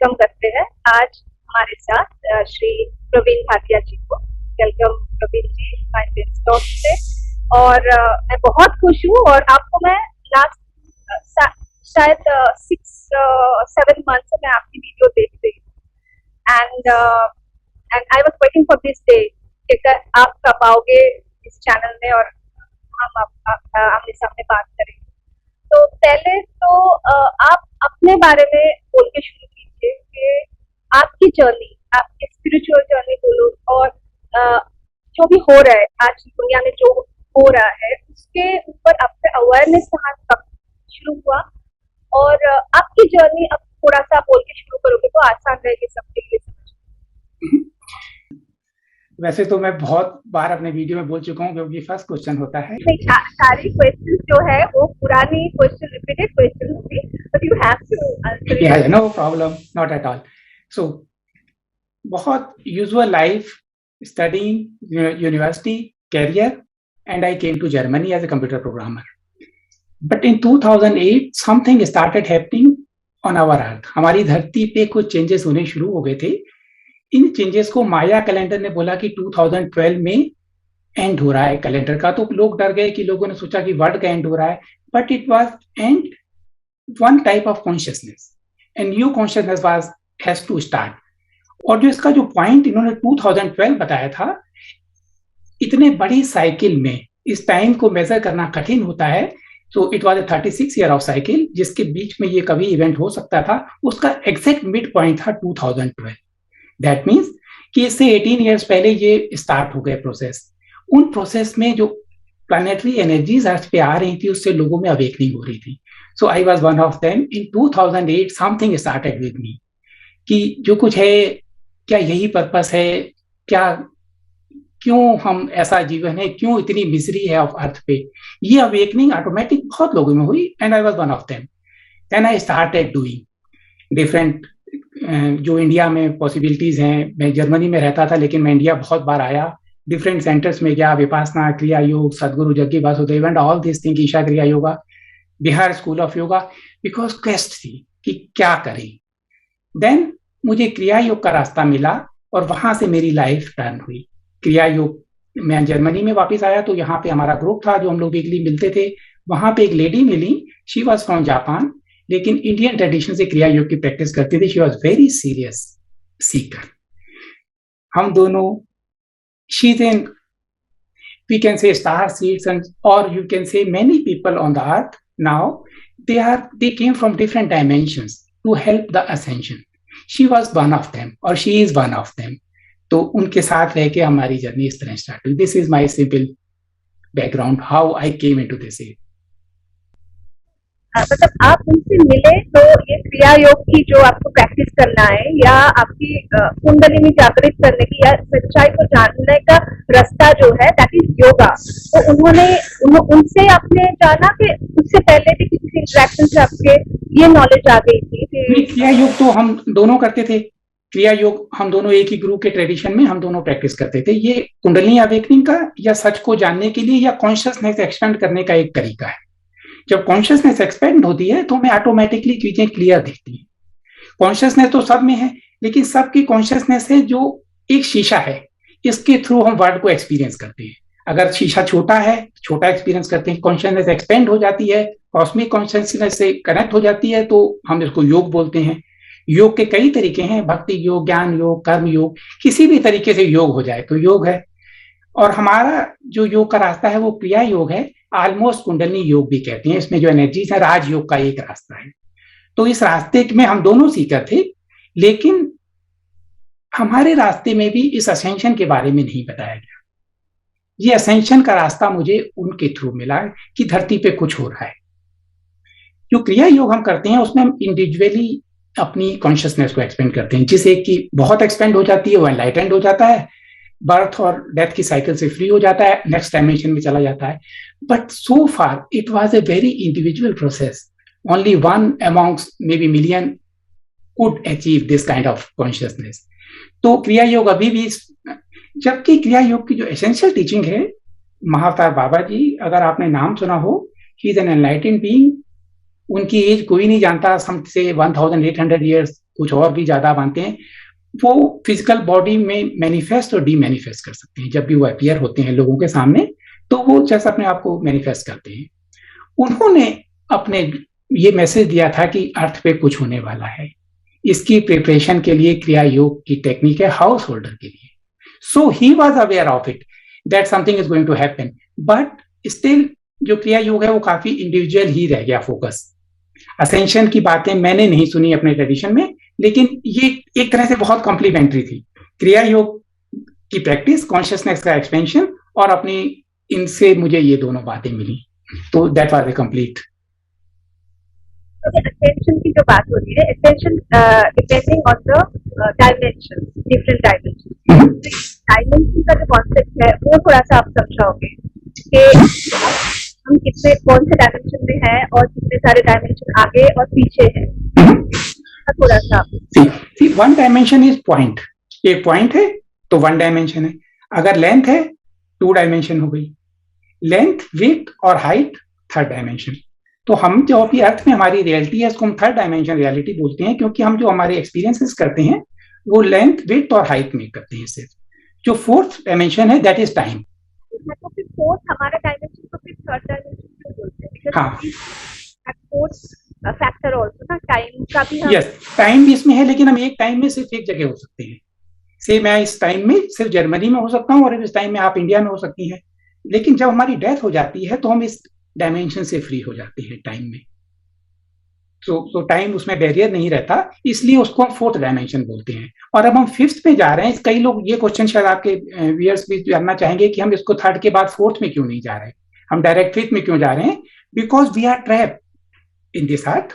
Welcome करते हैं आज हमारे साथ श्री प्रवीण भाटिया जी को। Welcome Praveen ji my text talk से। और मैं बहुत खुश हूँ और आपको मैं लास्ट शायद 6-7 मंथ से मैं आपकी वीडियो देख रही हूँ and I was waiting for this day कि आप कब आओगे इस चैनल में और हम आमने सामने बात करेंगे। तो पहले तो आप अपने बारे में बोल के शुरू कीजिए कि आपकी जर्नी, आपकी स्पिरिचुअल जर्नी बोलो और जो भी हो रहा है आज की दुनिया में जो हो रहा है उसके ऊपर आपका अवेयरनेस कहाँ कब शुरू हुआ और आपकी जर्नी अब थोड़ा सा बोल के शुरू करोगे तो आसान रहेगी सबके लिए समझ। वैसे तो मैं बहुत बार अपने वीडियो में बोल चुका हूँ क्योंकि फर्स्ट क्वेश्चन होता है। सारी क्वेश्चन जो है वो पुरानी क्वेश्चन, रिपीटेड क्वेश्चन होगी, but you have to answer. Yeah, no problem, not at all. So, बहुत usual life, studying, university, career, and I came to Germany as a computer programmer. But in 2008, something started happening on our earth. हमारी धरती पे कुछ changes होने शुरू हो गए थे। इन चेंजेस को माया कैलेंडर ने बोला कि 2012 में एंड हो रहा है कैलेंडर का, तो लोग डर गए कि लोगों ने सोचा कि वर्ल्ड का एंड हो रहा है, but it was end one type of consciousness and new consciousness was has to start. और जो इसका जो पॉइंट इन्होंने 2012 बताया था, इतने बड़ी साइकिल में इस टाइम को मेजर करना कठिन होता है। तो it was 36 year of cycle जिसके बीच में ये कभी इवेंट हो सकता था, उसका एग्जैक्ट मिड पॉइंट था 2012। दैट मीन्स कि इससे 18 ईयर्स पहले ये स्टार्ट हो गए प्रोसेस। उन प्रोसेस में जो प्लानिटरी एनर्जीज अर्थ पे आ रही थी उससे लोगों में अवेकनिंग हो रही थी। So I was one of them. In 2008 something started with me कि जो कुछ है क्या यही पर्पस है, क्या क्यों हम ऐसा जीवन है, क्यों इतनी मिजरी है ऑफ अर्थ पे। ये अवेकनिंग ऑटोमेटिक बहुत लोगों में हुई and I was one of them. Then I started doing different जो इंडिया में पॉसिबिलिटीज हैं। मैं जर्मनी में रहता था लेकिन मैं इंडिया बहुत बार आया, डिफरेंट सेंटर्स में गया, Vipassana, Kriya Yoga, Sadhguru Jaggi Vasudev and all this thing, Isha Kriya yoga, Bihar school of yoga, because quest थी कि क्या करें। देन मुझे क्रिया योग का रास्ता मिला और वहां से मेरी लाइफ टर्न हुई। क्रिया योग, मैं जर्मनी में वापस आया तो यहाँ पे हमारा ग्रुप था जो हम लोग वीकली मिलते थे। वहां पे एक लेडी मिली, शी वॉज फ्रॉम जापान, लेकिन इंडियन ट्रेडिशन से क्रिया योग की प्रैक्टिस करती थी। She was very serious seeker. हम दोनों, she then we can say star seeds, and or you can say many people on the earth now they came from different dimensions to help the ascension. She was one of them or she is one of them. तो उनके साथ रह के हमारी journey इस तरह start हुई। This is my simple background how I came into this. मतलब आप उनसे मिले तो ये क्रिया योग की जो आपको प्रैक्टिस करना है या आपकी कुंडलिनी जागृत करने की या सच्चाई को जानने का रास्ता जो है दैट इज योगा, तो उनसे आपने जाना कि उससे पहले भी किसी इंटरेक्शन से आपके ये नॉलेज आ गई थी? क्रिया योग तो हम दोनों करते थे। क्रिया योग हम दोनों एक ही गुरु के ट्रेडिशन में हम दोनों प्रैक्टिस करते थे। ये कुंडलिनी अवेकनिंग का या सच को जानने के लिए या कॉन्शियसनेस एक्सपेंड करने का एक तरीका है। जब कॉन्शियसनेस एक्सपेंड होती है तो हमें ऑटोमेटिकली चीजें क्लियर दिखती हैं। कॉन्शियसनेस तो सब में है, लेकिन सबकी कॉन्शियसनेस है जो एक शीशा है, इसके थ्रू हम वर्ल्ड को एक्सपीरियंस करते हैं। अगर शीशा छोटा है, छोटा एक्सपीरियंस करते हैं। कॉन्शियसनेस एक्सपेंड हो जाती है, कॉस्मिक कॉन्शियसनेस से कनेक्ट हो जाती है, तो हम इसको योग बोलते हैं। योग के कई तरीके हैं, भक्ति योग, ज्ञान योग, कर्म योग, किसी भी तरीके से योग हो जाए तो योग है। और हमारा जो योग का रास्ता है वो क्रिया योग है, ऑलमोस्ट कुंडलिनी योग भी कहते हैं। इसमें जो एनर्जीज है राज योग का एक रास्ता है। तो इस रास्ते में हम दोनों सीकर थे, लेकिन हमारे रास्ते में भी इस असेंशन के बारे में नहीं बताया गया। ये असेंशन का रास्ता मुझे उनके थ्रू मिला कि धरती पे कुछ हो रहा है। जो क्रिया योग हम करते हैं उसमें हम इंडिविजुअली अपनी कॉन्शियसनेस को एक्सपेंड करते हैं, जिसे कि बहुत एक्सपेंड हो जाती है, वो एनलाइटेंड हो जाता है, बर्थ और डेथ की साइकिल से फ्री हो जाता है, नेक्स्ट डायमेंशन में चला जाता है। But so far it was a very individual process. Only one amongst may be million could achieve this kind of consciousness. तो क्रिया योग अभी भी, जबकि क्रिया योग की जो एसेंशियल टीचिंग है, महाअवतार बाबा जी, अगर आपने नाम सुना हो, he is an enlightened being. उनकी एज कोई नहीं जानता, सम से 1800 ईयर्स कुछ और भी ज्यादा मानते हैं, वो फिजिकल बॉडी में मैनिफेस्ट और डी मैनिफेस्ट कर सकते हैं। जब भी वो अपीयर होते हैं लोगों के सामने तो वो जैसा अपने आप को मैनिफेस्ट करते हैं। उन्होंने अपने ये मैसेज दिया था कि अर्थ पे कुछ होने वाला है, इसकी प्रिपरेशन के लिए क्रिया योग की टेक्निक है हाउस होल्डर के लिए। So he was aware of it that something is going to happen, but still जो क्रिया योग है वो काफी इंडिविजुअल ही रह गया फोकस। असेंशन की बातें मैंने नहीं सुनी अपने ट्रेडिशन में, लेकिन ये एक तरह से बहुत कॉम्प्लीमेंट्री थी। क्रिया योग की प्रैक्टिस, कॉन्शियसनेस का एक्सपेंशन, और अपनी इनसे मुझे ये दोनों बातें मिली, तो that was a complete. Ascension की जो बात हो रही है, ascension depending on the dimension, different dimension. Dimension का जो कॉन्सेप्ट है वो थोड़ा सा आप समझाओगे कि हम कितने कौन से डायमेंशन में हैं और कितने सारे डायमेंशन आगे और पीछे हैं, थोड़ा सा। सी वन डायमेंशन इज पॉइंट, एक पॉइंट है तो वन डायमेंशन है। अगर लेंथ है टू डायमेंशन हो गई, लेंथ, विड्थ और हाइट थर्ड डायमेंशन। तो हम जो अभी अर्थ में हमारी रियलिटी है उसको हम थर्ड डायमेंशन रियलिटी बोलते हैं, क्योंकि हम जो हमारे एक्सपीरियंसेस करते हैं वो लेंथ, विड्थ और हाइट में करते हैं सिर्फ। जो फोर्थ डायमेंशन है दैट इज टाइम। तो फिर फोर्थ हमारा डायमेंशन तो फिर थर्ड डायमेंशन क्यों बोलते हैं? हाँ, फोर्थ फैक्टर आल्सो ना, टाइम का भी। यस, टाइम भी इसमें है, लेकिन हम एक टाइम में सिर्फ एक जगह हो सकते हैं। से मैं इस टाइम में सिर्फ जर्मनी में हो सकता हूँ और इस टाइम में आप इंडिया में हो सकती हैं। लेकिन जब हमारी डेथ हो जाती है तो हम इस डायमेंशन से फ्री हो जाते हैं टाइम में। तो टाइम उसमें बैरियर नहीं रहता, इसलिए उसको हम फोर्थ डायमेंशन बोलते हैं। और अब हम फिफ्थ पे जा रहे हैं। कई लोग ये क्वेश्चन शायद आपके व्यूअर्स भी जानना चाहेंगे कि हम इसको थर्ड के बाद फोर्थ में क्यों नहीं जा रहे, हम डायरेक्ट फिफ्थ में क्यों जा रहे हैं? Because we are trap in this earth,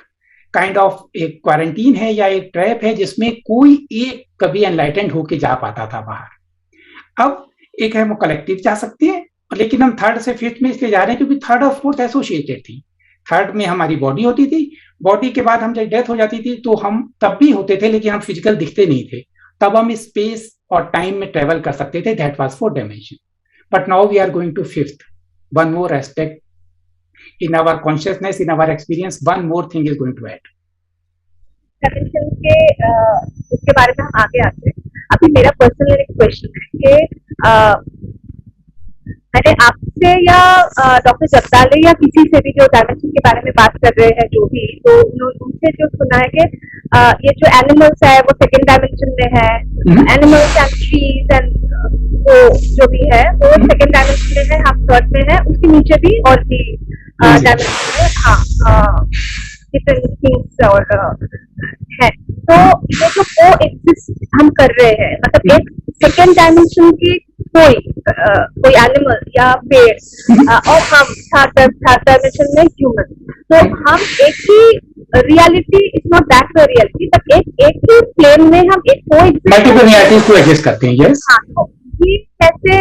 kind of एक क्वारंटीन है या एक ट्रैप है जिसमें कोई एक कभी एनलाइटेंड होके जा पाता था बाहर। अब एक है वो कलेक्टिव जा सकते हैं, लेकिन हम थर्ड से फिफ्थ में इसलिए जा रहे हैं क्योंकि थर्ड और फोर्थ एसोसिएटेड थी। थर्ड में हमारी बॉडी होती थी, बॉडी के बाद हम जब डेथ हो जाती थी तो हम तब भी होते थे लेकिन हम फिजिकल दिखते नहीं थे, तब हम स्पेस और टाइम में ट्रेवल कर सकते थे। That was fourth dimension. But now we are going to fifth, one more aspect in our consciousness, in our experience, one more thing is going to add. Dimension के उसके बारे में हम आगे आते हैं। अभी मेरा पर्सनल एक क्वेश्चन है कि मैंने आपसे या डॉक्टर जगदाले या किसी से भी जो डायमेंशन के बारे में बात कर रहे हैं जो भी, तो उनसे जो सुना है कि ये जो एनिमल्स है वो सेकंड डायमेंशन में है, एनिमल्स एंड ट्रीज एंड वो जो भी है वो सेकंड डायमेंशन में है, हम थर्ड में है, उसके नीचे भी और भी डायमेंशन में, हाँ, डिफरेंट थिंग्स और है। तो ये जो को एग्जिस्ट हम कर रहे हैं, मतलब एक सेकेंड डायमेंशन की कोई एनिमल या पेड़ और हम थर्ड डायमेंशन में ह्यूमन, तो हम एक ही reality, it's not that the reality, but एक ही प्लेन में हम एक मल्टीपल रियलिटीज को एग्जिस्ट करते हैं। यस, ये कैसे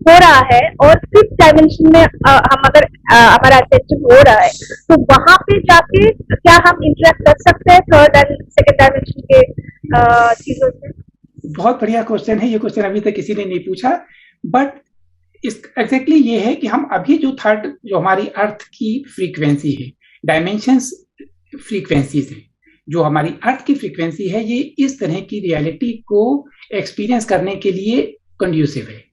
हो रहा है? और फिफ्थ डायमेंशन में हम अगर हमारा अटेंशन हो रहा है तो वहां पे जाके क्या हम इंटरेक्ट कर सकते हैं थर्ड एंड सेकेंड डायमेंशन के चीजों से? बहुत बढ़िया क्वेश्चन है, ये क्वेश्चन अभी तक किसी ने नहीं पूछा। बट इस एग्जैक्टली ये है कि हम अभी जो थर्ड, जो हमारी अर्थ की फ्रीक्वेंसी है, डायमेंशंस फ्रीक्वेंसीज हैं, जो हमारी अर्थ की फ्रीक्वेंसी है, ये इस तरह की रियलिटी को एक्सपीरियंस करने के लिए कंड्यूसिव है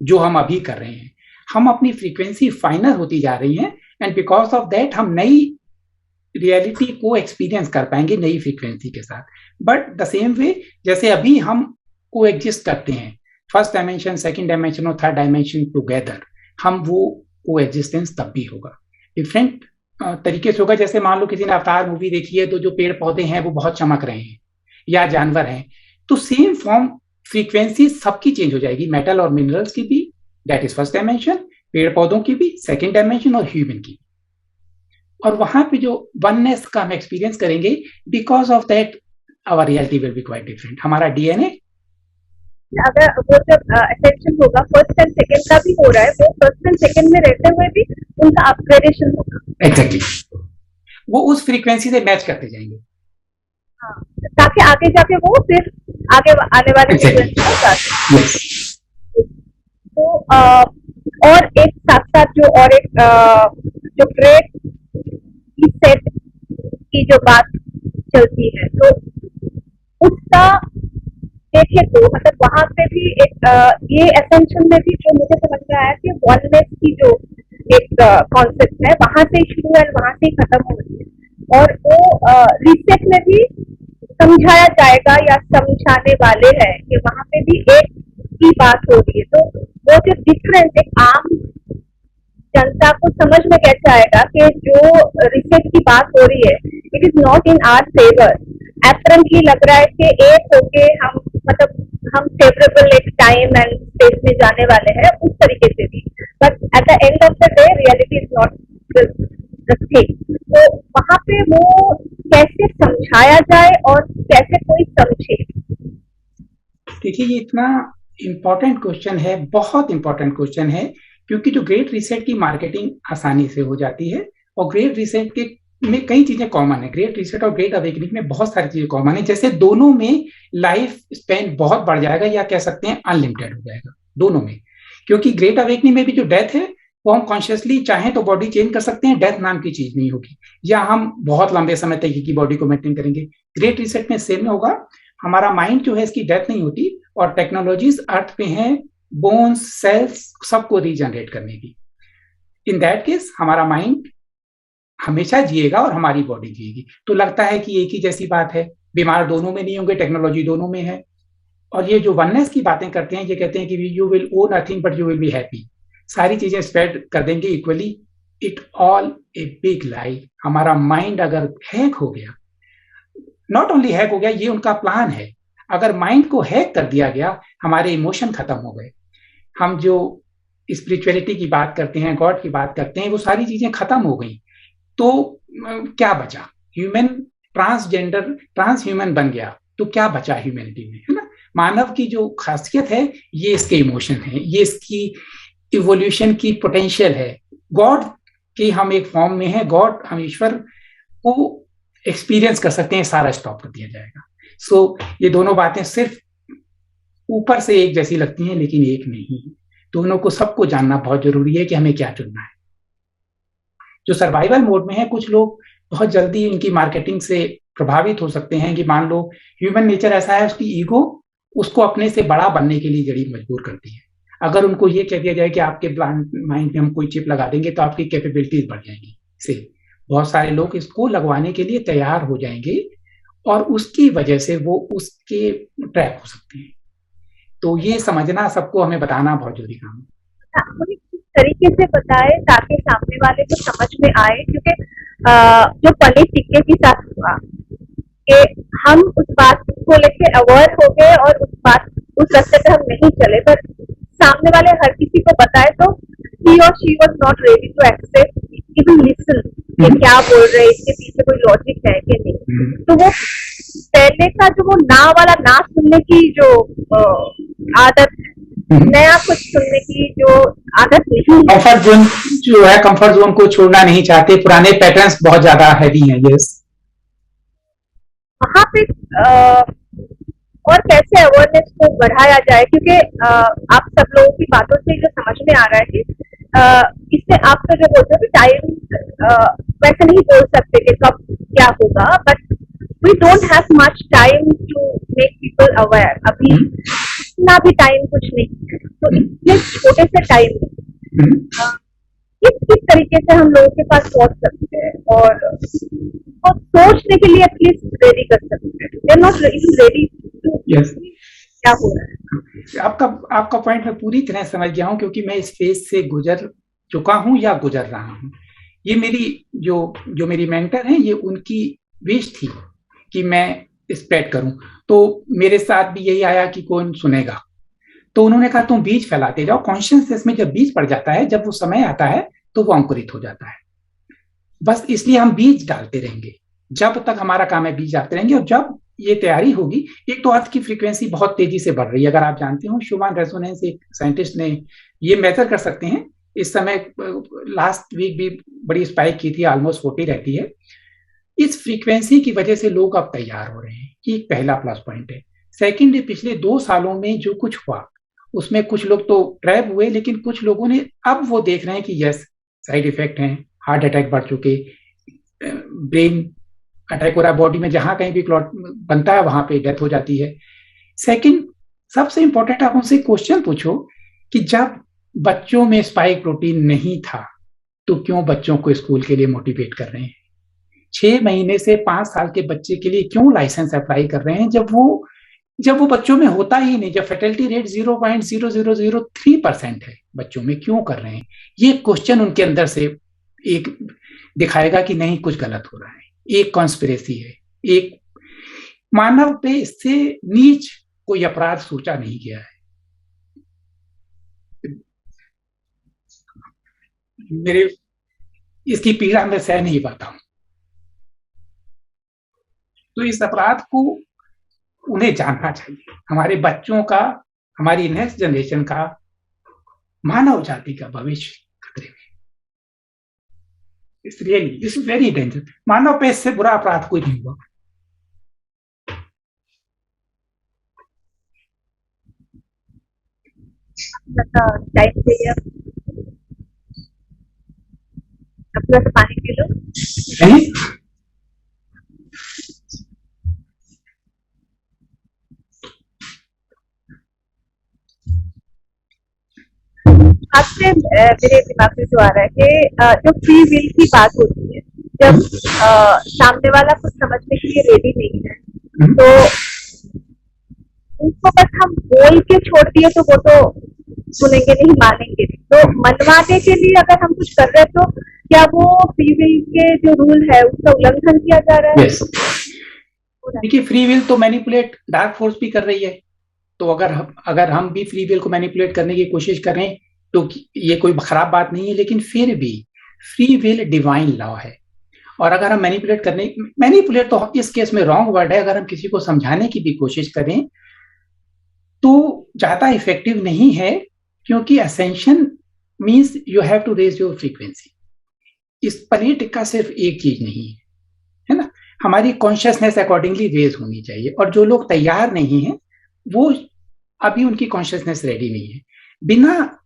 जो हम अभी कर रहे हैं। हम अपनी फ्रीक्वेंसी फाइनल होती जा रही है एंड बिकॉज ऑफ दैट हम नई रियलिटी को एक्सपीरियंस कर पाएंगे नई फ्रीक्वेंसी के साथ। बट द सेम वे जैसे अभी हम को एग्जिस्ट करते हैं, फर्स्ट डायमेंशन, सेकंड डायमेंशन और थर्ड डायमेंशन टुगेदर, हम वो को एग्जिस्टेंस तब भी होगा, डिफरेंट तरीके से होगा। जैसे मान लो किसी ने अवतार मूवी देखी है तो जो पेड़ पौधे हैं वो बहुत चमक रहे हैं या जानवर हैं, तो सेम फॉर्म फ्रीक्वेंसी सबकी चेंज हो जाएगी, मेटल और मिनरल्स की भी, दैट इज फर्स्ट डायमेंशन, पेड़ पौधों की भी सेकंड डायमेंशन और ह्यूमन की। और वहां पे जो वननेस का हम एक्सपीरियंस करेंगे, because of that our reality will be quite different. हमारा डीएनए, अगर वो जब अटेंशन होगा फर्स्ट एंड सेकंड का भी हो रहा है, वो फर्स्ट एंड सेकंड में रहते हुए भी उनका अपग्रेडेशन होगा। एग्जैक्टली, वो उस फ्रीक्वेंसी से मैच करते जाएंगे, हाँ, ताकि आगे जाके वो फिर आगे आने वाले तो और एक साथ साथ जो और एक जो ग्रेट सेट की जो बात चलती है, तो उसका देखे तो मतलब वहां पे भी एक ये एसेंशियल में भी जो मुझे समझ में आया कि वननेस की जो एक कॉन्सेप्ट है वहां से शुरू है, वहां से ही खत्म हो रही है। और वो रिसेट में भी समझाया जाएगा या समझाने वाले हैं कि वहां पे भी एक ही बात हो रही है। तो वो जो डिफरेंस एक आम जनता को समझ में कैसे आएगा कि जो रिसेट की बात हो रही है it is not in our favour. Apparently लग रहा है कि एक होके हम मतलब हम फेवरेबल एक टाइम एंड स्पेस में जाने वाले हैं उस तरीके से भी, but at the end of the day reality is not the thing. तो वहां पे वो कैसे समझाया जाए और कैसे कोई समझे। देखिए, ये इतना इम्पोर्टेंट क्वेश्चन है, बहुत इम्पोर्टेंट क्वेश्चन है, क्योंकि जो ग्रेट रीसेट की मार्केटिंग आसानी से हो जाती है और ग्रेट रीसेट के में कई चीजें कॉमन है। ग्रेट रीसेट और ग्रेट अवेकनिंग में बहुत सारी चीजें कॉमन है, जैसे दोनों में लाइफ स्पेन बहुत बढ़ जाएगा या कह सकते हैं अनलिमिटेड हो जाएगा दोनों में। क्योंकि ग्रेट अवेकनिंग में भी जो डेथ है वो हम कॉन्शियसली चाहें तो बॉडी चेंज कर सकते हैं, डेथ नाम की चीज नहीं होगी, या हम बहुत लंबे समय तक की बॉडी को मेंटेन करेंगे। ग्रेट रीसेट में सेम होगा, हमारा माइंड जो है इसकी डेथ नहीं होती और टेक्नोलॉजीज अर्थ पे हैं बोन्स सेल्स सबको रीजनरेट करने की। इन दैट केस हमारा माइंड हमेशा जिएगा और हमारी बॉडी जिएगी। तो लगता है कि एक ही जैसी बात है, बीमार दोनों में नहीं होंगे, टेक्नोलॉजी दोनों में है। और ये जो वननेस की बातें करते हैं, ये कहते हैं कि you will own nothing but you will be happy, सारी चीजें स्प्रेड कर देंगे equally. It all a big lie. हमारा माइंड अगर हैक हो गया, नॉट ओनली हैक हो गया, ये उनका प्लान है। अगर माइंड को हैक कर दिया गया, हमारे इमोशन खत्म हो गए, हम जो स्पिरिचुअलिटी की बात करते हैं, गॉड की बात करते हैं, वो सारी चीजें खत्म हो गई, तो क्या बचा? ह्यूमन ट्रांसजेंडर ट्रांस ह्यूमन बन गया, तो क्या बचा ह्यूमैनिटी में, है ना? मानव की जो खासियत है ये इसके इमोशन है, ये इसकी इवोल्यूशन की पोटेंशियल है। गॉड की हम एक फॉर्म में है, गॉड हम ईश्वर को एक्सपीरियंस कर सकते हैं, सारा स्टॉप कर दिया जाएगा। सो ये दोनों बातें सिर्फ ऊपर से एक जैसी लगती हैं लेकिन एक नहीं है। दोनों को सबको जानना बहुत जरूरी है कि हमें क्या चुनना है। जो सर्वाइवल मोड में है, कुछ लोग बहुत जल्दी इनकी मार्केटिंग से प्रभावित हो सकते हैं कि मान लो ह्यूमन नेचर ऐसा है, उसकी ईगो उसको अपने से बड़ा बनने के लिए जड़ी मजबूर करती है। अगर उनको ये कह दिया जाए कि आपके माइंड में हम कोई चिप लगा देंगे तो आपकी कैपेबिलिटीज बढ़ जाएंगी, से बहुत सारे लोग इसको लगवाने के लिए तैयार हो जाएंगे और उसकी वजह से वो उसके ट्रैप हो सकते हैं। तो ये समझना सबको हमें बताना बहुत जरूरी काम है। तरीके से बताए ताकि सामने वाले को समझ में आए, क्योंकि जो पनीर टिक्के के साथ हुआ कि हम उस बात को लेके अवेयर हो गए और उस रास्ते पे हम नहीं चले, पर सामने वाले हर किसी को बताए तो he or she was not ready to accept, even listen कि क्या बोल रहे, इसके पीछे कोई लॉजिक है कि नहीं। तो वो पहले का जो वो ना वाला ना सुनने की जो आदत है, नया कुछ सुनने की जो आदत नहीं है, कंफर्ट जोन जो है, कंफर्ट जोन को छोड़ना नहीं चाहते, पुराने पैटर्न्स बहुत ज्यादा हैवी हैं। यस, वहाँ पे और कैसे अवेयरनेस को बढ़ाया जाए, क्योंकि आप सब लोगों की बातों से जो समझ में आ रहा है कि इससे आप तो जो बोलते हो कि टाइम वैसे नहीं बोल सकते कि कब क्या होगा, but we don't have much time to make people aware. अभी इतना भी टाइम कुछ नहीं है, तो इतने छोटे से टाइम में किस तरीके से हम लोगों के पास पहुंच सकते हैं और सोचने के लिए एटलीस्ट रेडी कर सकते हैं। They are not ready to क्या हो रहा है। आपका पॉइंट मैं पूरी तरह समझ गया हूँ, क्योंकि मैं इस फेज से गुजर चुका हूँ या गुजर रहा हूँ। ये मेरी जो मेरी मेंटर हैं, ये उनकी विश थी कि मैं स्प्रेड करूं, तो मेरे साथ भी यही आया कि कौन सुनेगा। तो उन्होंने कहा तुम बीज फैलाते जाओ, कॉन्शियसनेस में जब बीज पड़ जाता है, जब वो समय आता है तो वो अंकुरित हो जाता है। बस इसलिए हम बीज डालते रहेंगे, जब तक हमारा काम है बीज डालते रहेंगे। और जब ये तैयारी होगी, एक तो अर्थ की फ्रीक्वेंसी बहुत तेजी से बढ़ रही है। अगर आप जानते हो, शुमान रेजोनेंस एक साइंटिस्ट ने ये मेजर कर सकते हैं। इस समय लास्ट वीक भी बड़ी स्पाइक की थी, ऑलमोस्ट 40 रहती है। इस फ्रीक्वेंसी की वजह से लोग अब तैयार हो रहे हैं, ये पहला प्लस पॉइंट है। सेकंड, पिछले 2 सालों में जो कुछ हुआ उसमें कुछ लोग तो ट्रैप हुए, लेकिन कुछ लोगों ने अब वो देख रहे हैं कि यस, साइड इफेक्ट हैं, हार्ट अटैक बढ़ चुके, ब्रेन अटैक हो रहा है बॉडी में, जहां कहीं भी क्लॉट बनता है वहां पे डेथ हो जाती है। सेकंड, सबसे इंपॉर्टेंट, आप उनसे क्वेश्चन पूछो कि जब बच्चों में स्पाइक प्रोटीन नहीं था तो क्यों बच्चों को स्कूल के लिए मोटिवेट कर रहे हैं? 6 महीने से 5 साल के बच्चे के लिए क्यों लाइसेंस अप्लाई कर रहे हैं जब वो बच्चों में होता ही नहीं, जब फर्टिलिटी रेट 0.0003% है बच्चों में, क्यों कर रहे हैं? ये क्वेश्चन उनके अंदर से एक दिखाएगा कि नहीं, कुछ गलत हो रहा है, एक कॉन्स्पिरेसी है, एक मानव पे इससे नीच कोई अपराध सोचा नहीं गया है। मेरे इसकी पीड़ा मैं सह नहीं पाता हूं। तो इस अपराध को उन्हें जानना चाहिए। हमारे बच्चों का, हमारी नेक्स्ट जनरेशन का, मानव जाति का भविष्य खतरे में। It's really, it's very danger. मानव पे इससे बुरा अपराध कोई नहीं हुआ। टाइम चाहिए, अपना पानी पी लो। आपसे मेरे दिमाग में जो आ रहा है कि जो फ्री विल की बात होती है, जब सामने वाला कुछ समझने के लिए रेडी नहीं है तो उनको बस हम बोल के छोड़ दिए तो वो तो सुनेंगे नहीं, मानेंगे नहीं। तो मनवाने के लिए अगर हम कुछ कर रहे हैं तो क्या वो फ्री विल के जो रूल है उसका उल्लंघन किया जा रहा है? yes. देखिए, फ्री विल तो मैनिपुलेट डार्क फोर्स भी कर रही है। तो अगर हम भी फ्री विल को मैनिपुलेट करने की कोशिश करें तो ये कोई खराब बात नहीं है, लेकिन फिर भी फ्री विल डिवाइन लॉ है। और अगर हम मैनिपुलेट तो इस केस में रॉन्ग वर्ड है, अगर हम किसी को समझाने की भी कोशिश करें तो ज्यादा इफेक्टिव नहीं है, क्योंकि ascension means you have to raise your frequency. इस पनीर टिक्का सिर्फ एक चीज नहीं है ना, हमारी कॉन्शियसनेस अकॉर्डिंगली रेज होनी चाहिए। और जो लोग तैयार नहीं है वो अभी उनकी कॉन्शियसनेस रेडी नहीं है। बिना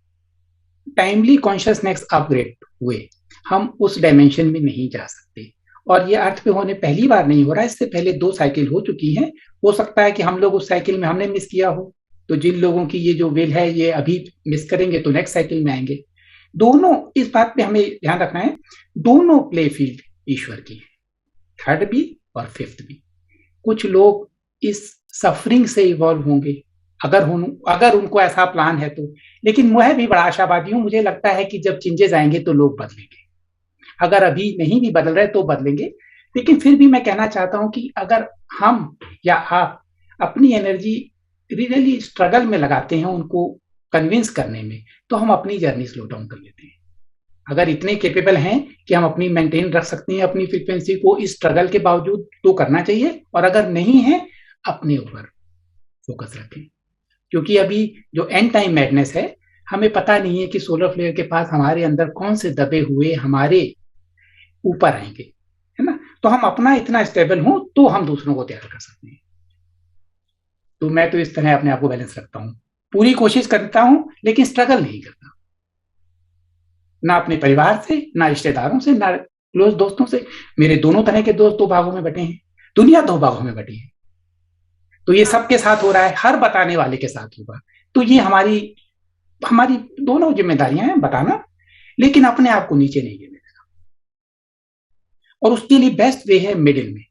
टाइमली कॉन्शियसनेस अपग्रेड हुए हम उस डायमेंशन में नहीं जा सकते। और ये अर्थ पे होने पहली बार नहीं हो रहा है, इससे पहले 2 साइकिल हो चुकी हैं। हो सकता है कि हम लोग उस साइकिल में हमने मिस किया हो, तो जिन लोगों की ये जो विल है ये अभी मिस करेंगे तो नेक्स्ट साइकिल में आएंगे। दोनों, इस बात पे हमें ध्यान रखना है, दोनों प्ले फील्ड ईश्वर की है, थर्ड भी और फिफ्थ भी। कुछ लोग इस सफरिंग से इवॉल्व होंगे अगर उनको ऐसा प्लान है तो। लेकिन मैं भी बड़ा आशावादी हूं, मुझे लगता है कि जब चेंजेस आएंगे तो लोग बदलेंगे। अगर अभी नहीं भी बदल रहे तो बदलेंगे। लेकिन फिर भी मैं कहना चाहता हूं कि अगर हम या आप अपनी एनर्जी रियली स्ट्रगल में लगाते हैं उनको कन्विंस करने में, तो हम अपनी जर्नी स्लो डाउन कर लेते हैं। अगर इतने केपेबल हैं कि हम अपनी मेंटेन रख सकते हैं अपनी फ्रीक्वेंसी को इस स्ट्रगल के बावजूद, तो करना चाहिए। और अगर नहीं है, अपने ऊपर फोकस रखें, क्योंकि अभी जो एंड टाइम मैडनेस है, हमें पता नहीं है कि सोलर फ्लेयर के पास हमारे अंदर कौन से दबे हुए हमारे ऊपर आएंगे, है ना। तो हम अपना इतना स्टेबल हो तो हम दूसरों को तैयार कर सकते हैं। तो मैं तो इस तरह अपने आप को बैलेंस रखता हूँ, पूरी कोशिश करता हूं, लेकिन स्ट्रगल नहीं करता, ना अपने परिवार से, ना रिश्तेदारों से, ना क्लोज दोस्तों से। मेरे दोनों तरह के दोस्त 2 भागों में बटे हैं, दुनिया 2 भागों में बटी है। तो ये सबके साथ हो रहा है, हर बताने वाले के साथ होगा। तो ये हमारी दोनों जिम्मेदारियां हैं, बताना, लेकिन अपने आप को नीचे नहीं गिरने देना। और उसके लिए बेस्ट वे है मिडिल में,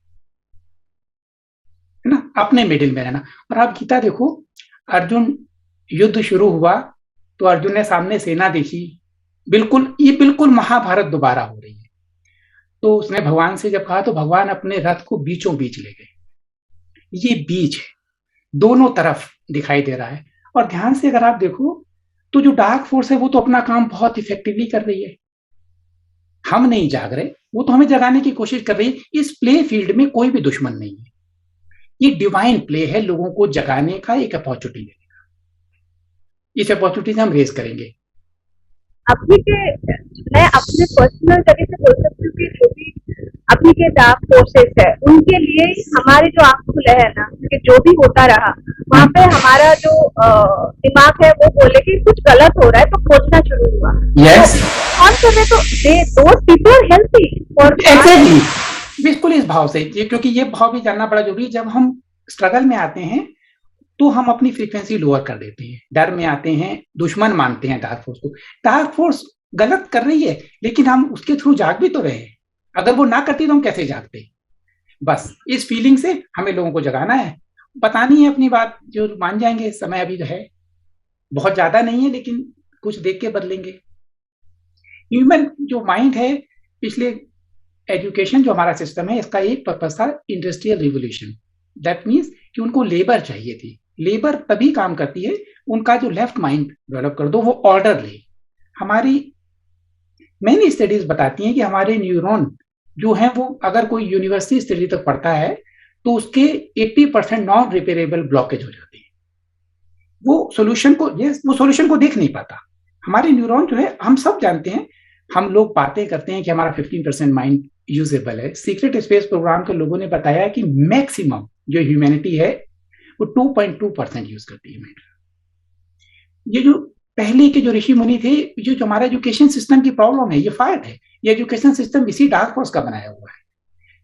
है ना, अपने मिडिल में रहना। और आप गीता देखो, अर्जुन युद्ध शुरू हुआ तो अर्जुन ने सामने सेना देखी, बिल्कुल महाभारत दोबारा हो रही है। तो उसने भगवान से जब कहा तो भगवान अपने रथ को बीचों बीच ले गए। ये बीच है, दोनों तरफ दिखाई दे रहा है। और ध्यान से अगर आप देखो तो जो डार्क फोर्स है वो तो अपना काम बहुत इफेक्टिवली कर रही है। हम नहीं जाग रहे, वो तो हमें जगाने की कोशिश कर रही है। इस प्ले फील्ड में कोई भी दुश्मन नहीं है, ये डिवाइन प्ले है लोगों को जगाने का, एक अपॉर्चुनिटी देने का। इस अपॉर्चुनिटी से हम रेस करेंगे। अभी के, मैं अपने पर्सनल जगह से बोल सकती हूँ कि जो भी अभी के डार्क फोर्सेस है उनके लिए हमारे जो आंख खुले है ना, कि जो भी होता रहा वहाँ पे हमारा जो दिमाग है वो बोले कि कुछ गलत हो रहा है, तो खोजना शुरू हुआ। yes. कौन कर रहे, तो those people are healthy for exactly. बिल्कुल इस भाव से, ये क्योंकि ये भाव भी जानना बड़ा जरूरी है। जब हम स्ट्रगल में आते हैं तो हम अपनी फ्रीक्वेंसी लोअर कर देते हैं, डर में आते हैं, दुश्मन मानते हैं डार्क फोर्स को। डार्क फोर्स गलत कर रही है लेकिन हम उसके थ्रू जाग भी तो रहे हैं, अगर वो ना करती तो हम कैसे जागते। बस इस फीलिंग से हमें लोगों को जगाना है, बतानी है अपनी बात, जो मान जाएंगे। समय अभी जो है बहुत ज्यादा नहीं है लेकिन कुछ देख के बदलेंगे। ह्यूमन जो माइंड है, पिछले एजुकेशन जो हमारा सिस्टम है इसका एक पर्पस था इंडस्ट्रियल रिवोल्यूशन। दैट मीन्स कि उनको लेबर चाहिए थी, लेबर तभी काम करती है, उनका जो लेफ्ट माइंड डेवलप कर दो, वो ऑर्डर ले। हमारी मैनी स्टडीज बताती हैं कि हमारे न्यूरॉन जो है वो अगर कोई यूनिवर्सिटी स्टडी तक पढ़ता है तो उसके 80% नॉन रिपेयरेबल ब्लॉकेज हो जाते हैं। वो सोल्यूशन को देख नहीं पाता। हमारे न्यूरॉन जो है, हम सब जानते हैं, हम लोग बातें करते हैं कि हमारा 15% माइंड यूजेबल है। सीक्रेट स्पेस प्रोग्राम के लोगों ने बताया कि मैक्सिमम जो ह्यूमैनिटी है वो 2.2% यूज करती है माइंड। ये जो पहले के जो ऋषि मुनि थे, जो हमारा एजुकेशन सिस्टम की प्रॉब्लम है, ये फाल्ट है। ये एजुकेशन सिस्टम इसी डार्क फोर्स का बनाया हुआ है।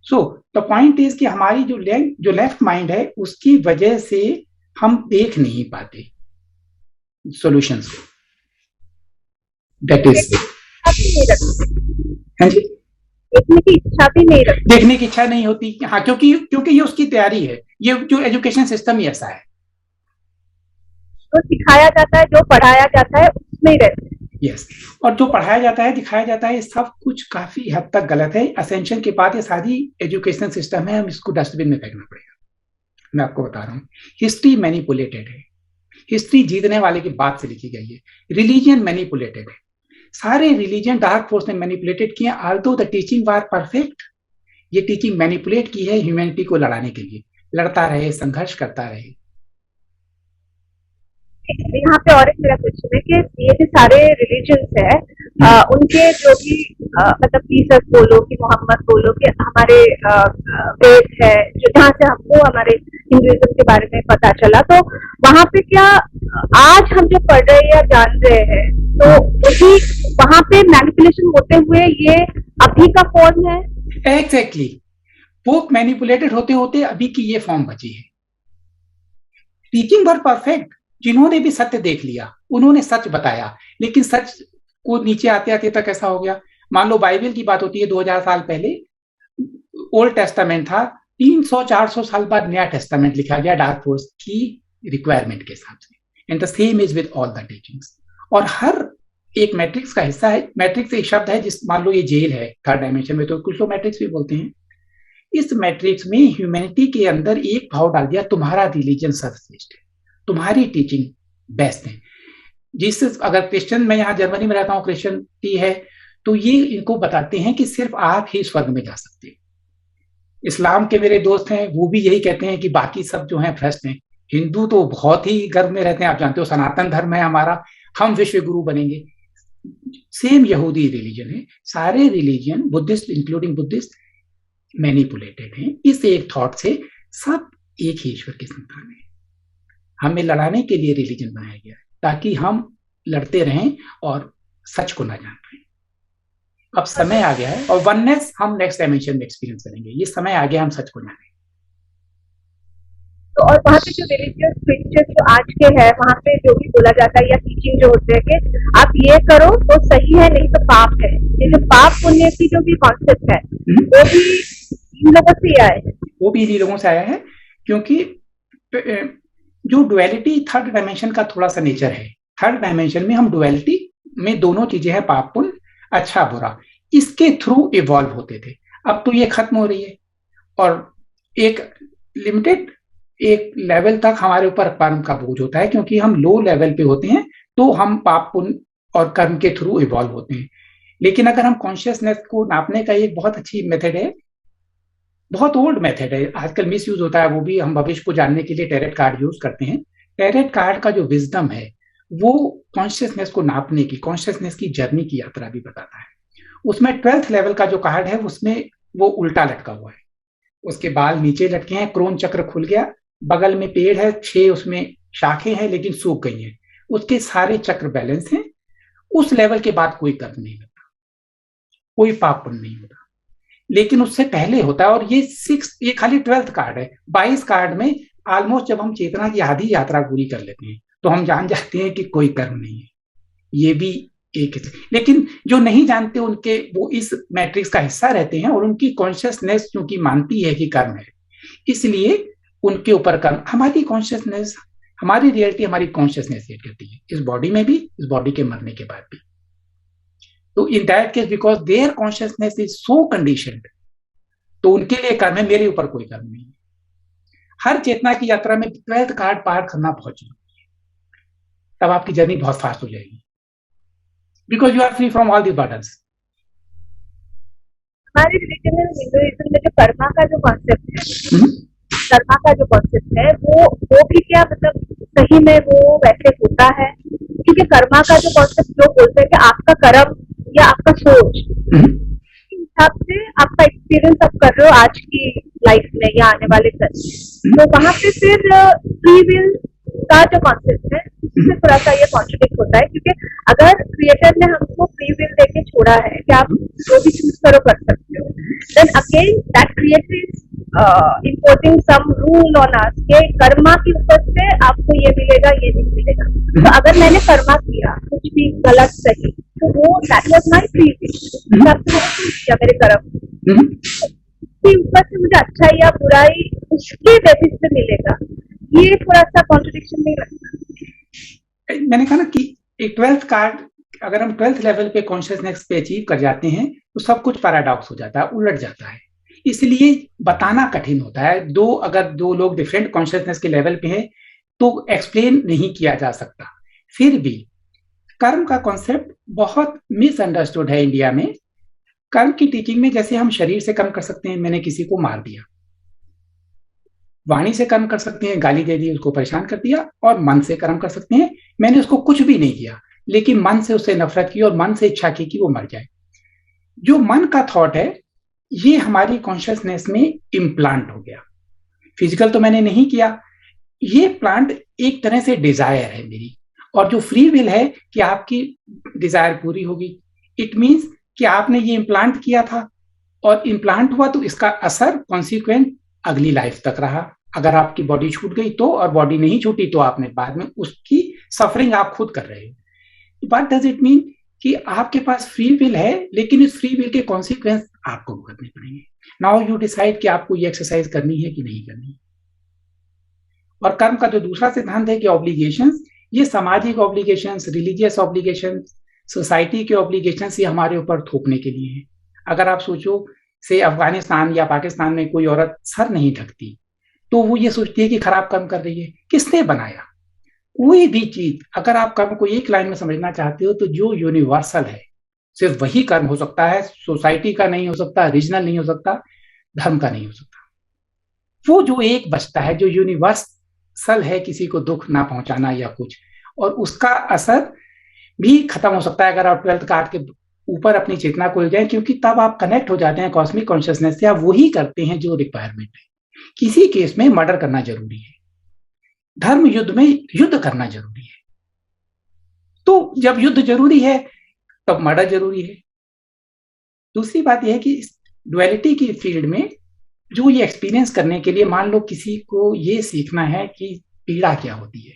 सो द पॉइंट इज कि हमारी जो लेफ्ट माइंड है उसकी वजह से हम देख नहीं पाते सॉल्यूशंस को। दैट इज हाँ जी, देखने की इच्छा भी नहीं रखती, देखने की इच्छा नहीं होती। हाँ, क्योंकि ये उसकी तैयारी है, ये जो एजुकेशन सिस्टम ही ऐसा है। तो सिखाया जाता है, जो पढ़ाया जाता है उसमें ही रहते हैं। यस, और जो पढ़ाया जाता है, दिखाया जाता है, सब कुछ काफी हद तक गलत है। असेंशन के बाद ये सारी एजुकेशन सिस्टम है, हम इसको डस्टबिन में फेंकना पड़ेगा। मैं आपको बता रहा हूँ, हिस्ट्री मैनिपुलेटेड है। हिस्ट्री जीतने वाले की बात से लिखी गई है। रिलीजन मैनिपुलेटेड है, सारे रिलीजन डार्क फोर्स ने मैनिपुलेटेड किए। Aldous the teaching war perfect, ये टीचिंग मैनिपुलेट की है ह्यूमैनिटी को लड़ाने के लिए। लड़ता रहे, संघर्ष करता रहे। यहाँ पे और एक मेरा क्वेश्चन है कि ये जो सारे रिलीजन्स है, उनके जो भी मतलब जीसस बोलो कि मोहम्मद बोलो कि हमारे वेद है, जो जहाँ से हमको हमारे हिंदुइज्म के बारे में पता चला, तो वहाँ पे क्या आज हम जो पढ़ रहे हैं या जान रहे हैं, तो वही वहाँ पे मैनिपुलेशन होते हुए ये अभी का फॉर्म है? एग्जैक्टली, वो मैनिपुलेटेड होते होते अभी की ये फॉर्म बची है। टीचिंग वर परफेक्ट, जिन्होंने भी सत्य देख लिया उन्होंने सच बताया, लेकिन सच को नीचे आते आते तक ऐसा हो गया। मान लो बाइबल की बात होती है, 2000 साल पहले ओल्ड टेस्टामेंट था, 300-400 साल बाद नया टेस्टामेंट लिखा गया डार्क फोर्स की रिक्वायरमेंट के हिसाब से। And the same is with all the teachings. और हर एक मैट्रिक्स का हिस्सा है। मैट्रिक्स एक शब्द है, जिस मान लो ये जेल है थर्ड डायमेंशन में, तो कुछ लोग मैट्रिक्स भी बोलते हैं। इस मैट्रिक्स में ह्यूमैनिटी के अंदर एक भाव डाल दिया, तुम्हारा रिलीजन सर्वश्रेष्ठ है, तुम्हारी टीचिंग बेस्ट है। जिस अगर क्रिश्चियन, मैं यहाँ जर्मनी में रहता हूँ, क्रिश्चियन की है, तो ये इनको बताते हैं कि सिर्फ आप ही स्वर्ग में जा सकते हैं। इस्लाम के मेरे दोस्त हैं, वो भी यही कहते हैं कि बाकी सब जो हैं भ्रष्ट हैं। हिंदू तो बहुत ही गर्व में रहते हैं, आप जानते हो सनातन धर्म है हमारा, हम विश्व गुरु बनेंगे। सेम यहूदी रिलीजन है, सारे religion Buddhist including Buddhist manipulated हैं इस एक थॉट से, सब एक ही ईश्वर की संतान है। हमें लड़ाने के लिए रिलीजन बनाया गया है ताकि हम लड़ते रहें और सच को ना जान पाए। अब समय आ गया है, और वननेस हम नेक्स्ट डायमेंशन में एक्सपीरियंस करेंगे। ये समय आ गया हम सच को जाने। तो और वहाँ पे जो रिलीजियस स्क्रिप्चर्स जो आज के हैं, वहाँ पे जो भी बोला जाता है या टीचिंग जो होते हैं कि आप ये करो तो सही है, नहीं तो पाप है। ये जो पाप पुण्य की जो भी कॉन्सेप्ट है वो भी इन लोगों से आया है। वो भी इन्हीं लोगों से आया है, क्योंकि जो डुअलिटी थर्ड डायमेंशन का थोड़ा सा नेचर है। थर्ड डायमेंशन में हम डुअलिटी में दोनों चीजें हैं, पाप पुण्य, अच्छा बुरा, इसके थ्रू इवॉल्व होते थे। अब तो ये खत्म हो रही है, और एक लिमिटेड एक लेवल तक हमारे ऊपर कर्म का बोझ होता है, क्योंकि हम लो लेवल पे होते हैं तो हम पाप पुण्य और कर्म के थ्रू इवॉल्व होते हैं। लेकिन अगर हम कॉन्शियसनेस को नापने का एक बहुत अच्छी मेथड है, बहुत ओल्ड मेथड है, आजकल मिस यूज होता है, वो भी हम भविष्य को जानने के लिए टैरेट कार्ड यूज करते हैं। टैरेट कार्ड का जो विजडम है वो कॉन्शियसनेस को नापने की, कॉन्शियसनेस की जर्नी की यात्रा भी बताता है। उसमें 12th लेवल का जो कार्ड है उसमें वो उल्टा लटका हुआ है, उसके बाल नीचे लटके हैं, क्रोन चक्र खुल गया, बगल में पेड़ है, 6 उसमें शाखें हैं लेकिन सूख गई हैं, उसके सारे चक्र बैलेंस हैं। उस लेवल के बाद कोई कर्म नहीं होता, कोई पाप पुण्य नहीं होता। लेकिन उससे पहले होता है। और ये खाली 12th कार्ड है। 22 कार्ड में ऑलमोस्ट जब हम चेतना की आधी यात्रा पूरी कर लेते हैं तो हम जान जाते हैं कि कोई कर्म नहीं है। ये भी एक, लेकिन जो नहीं जानते उनके वो इस मैट्रिक्स का हिस्सा रहते हैं और उनकी कॉन्शियसनेस क्योंकि मानती है कि कर्म है, इसलिए उनके ऊपर कर्म, हमारी कॉन्शियसनेस, हमारी रियलिटी हमारी कॉन्शियसनेस सेट करती है, इस बॉडी में भी, इस बॉडी के मरने के बाद भी। तो in that case because their consciousness is so conditioned, तो उनके लिए कर्म है, मेरे ऊपर कोई कर्म नहीं है। हर चेतना की यात्रा में 12th कार्ड पार करना बहुत जरूरी है, तब आपकी जर्नी बहुत फास्ट हो जाएगी, because you are free from all the burdens. हमारे रिलीजन में, हिंदुइज्म में जो कर्मा का जो कॉन्सेप्ट है, कर्मा का जो कॉन्सेप्ट है वो भी क्या मतलब सही में वो वैसे होता है? क्योंकि कर्मा का जो कॉन्सेप्ट लोग बोलते हैं कि आपका कर्म या आपका सोच हिसाब से आपका एक्सपीरियंस आप कर रहे हो आज की लाइफ में या आने वाले कल, तो वहां पे फिर फ्री विल का जो कॉन्सेप्ट है उससे थोड़ा सा ये कॉन्ट्रडिक्ट होता है। क्योंकि अगर क्रिएटर ने हमको फ्री विल देके छोड़ा है कि आप जो भी चूज करो कर सकते हो, then again that creator is imposing some rule on us के कर्मा की ऊपर से आपको ये मिलेगा ये नहीं मिलेगा। तो अगर मैंने कर्मा किया कुछ भी गलत सही, तो वो that was my free will, या मेरे कर्म उसके ऊपर से मुझे अच्छा या बुराई उसके बेसिस पे मिलेगा। ये थोड़ा सा कॉन्ट्रडिक्शन नहीं लगता? मैंने कहा ना कि एक 12th कार्ड, अगर हम 12th लेवल पे कॉन्शियसनेस पे अचीव कर जाते हैं तो सब कुछ पैराडॉक्स हो जाता है, उलट जाता है, इसलिए बताना कठिन होता है। अगर दो लोग डिफरेंट कॉन्शियसनेस के लेवल पे हैं तो एक्सप्लेन नहीं किया जा सकता। फिर भी कर्म का कॉन्सेप्ट बहुत मिसअंडरस्टूड है इंडिया में। कर्म की टीचिंग में जैसे हम शरीर से कर्म कर सकते हैं, मैंने किसी को मार दिया, वाणी से कर्म कर सकते हैं, गाली दे दी, उसको परेशान कर दिया, और मन से कर्म कर सकते हैं, मैंने उसको कुछ भी नहीं किया लेकिन मन से उससे नफरत की और मन से इच्छा की कि वो मर जाए। जो मन का थॉट है ये हमारी कॉन्शियसनेस में इम्प्लांट हो गया। फिजिकल तो मैंने नहीं किया, ये प्लांट एक तरह से डिजायर है मेरी, और जो फ्री विल है कि आपकी डिजायर पूरी होगी। इट मीन्स कि आपने ये इम्प्लांट किया था और इम्प्लांट हुआ तो इसका असर कॉन्सिक्वेंट अगली लाइफ तक रहा। अगर आपकी बॉडी छूट गई तो, और बॉडी नहीं छूटी तो आपने बाद में उसकी सफरिंग आप खुद कर रहे हो। व्हाट डज इट मीन कि आपके पास फ्री विल है लेकिन इस फ्री विल के कॉन्सिक्वेंस आपको भुगतने पड़ेंगे। नाउ यू डिसाइड कि आपको ये एक्सरसाइज करनी है कि नहीं करनी। और कर्म का जो दूसरा सिद्धांत है कि ऑब्लिगेशंस, ये सामाजिक ऑब्लिगेशंस, रिलीजियस ऑब्लिगेशंस, सोसाइटी के ऑब्लिगेशंस ये हमारे ऊपर थोपने के लिए है। अगर आप सोचो से अफगानिस्तान या पाकिस्तान में कोई औरत सर नहीं ढकती तो वो ये सोचती है कि खराब कर्म कर रही है। किसने बनाया? कोई भी चीज अगर आप कर्म को एक लाइन में समझना चाहते हो तो जो यूनिवर्सल है सिर्फ वही कर्म हो सकता है। सोसाइटी का नहीं हो सकता, रीजनल नहीं हो सकता, धर्म का नहीं हो सकता। वो जो एक बचता है जो यूनिवर्सल है, किसी को दुख ना पहुंचाना या कुछ, और उसका असर भी खत्म हो सकता है अगर आप 12th कार्ड के ऊपर अपनी चेतना को ले जाएं, क्योंकि तब आप कनेक्ट हो जाते हैं कॉस्मिक कॉन्शियसनेस से। आप वही करते हैं जो रिक्वायरमेंट है। किसी केस में मर्डर करना जरूरी है, धर्म युद्ध में युद्ध करना जरूरी है। तो जब युद्ध जरूरी है तब मर्डर जरूरी है। दूसरी बात यह है कि डुअलिटी की फील्ड में जो ये एक्सपीरियंस करने के लिए, मान लो किसी को ये सीखना है कि पीड़ा क्या होती है,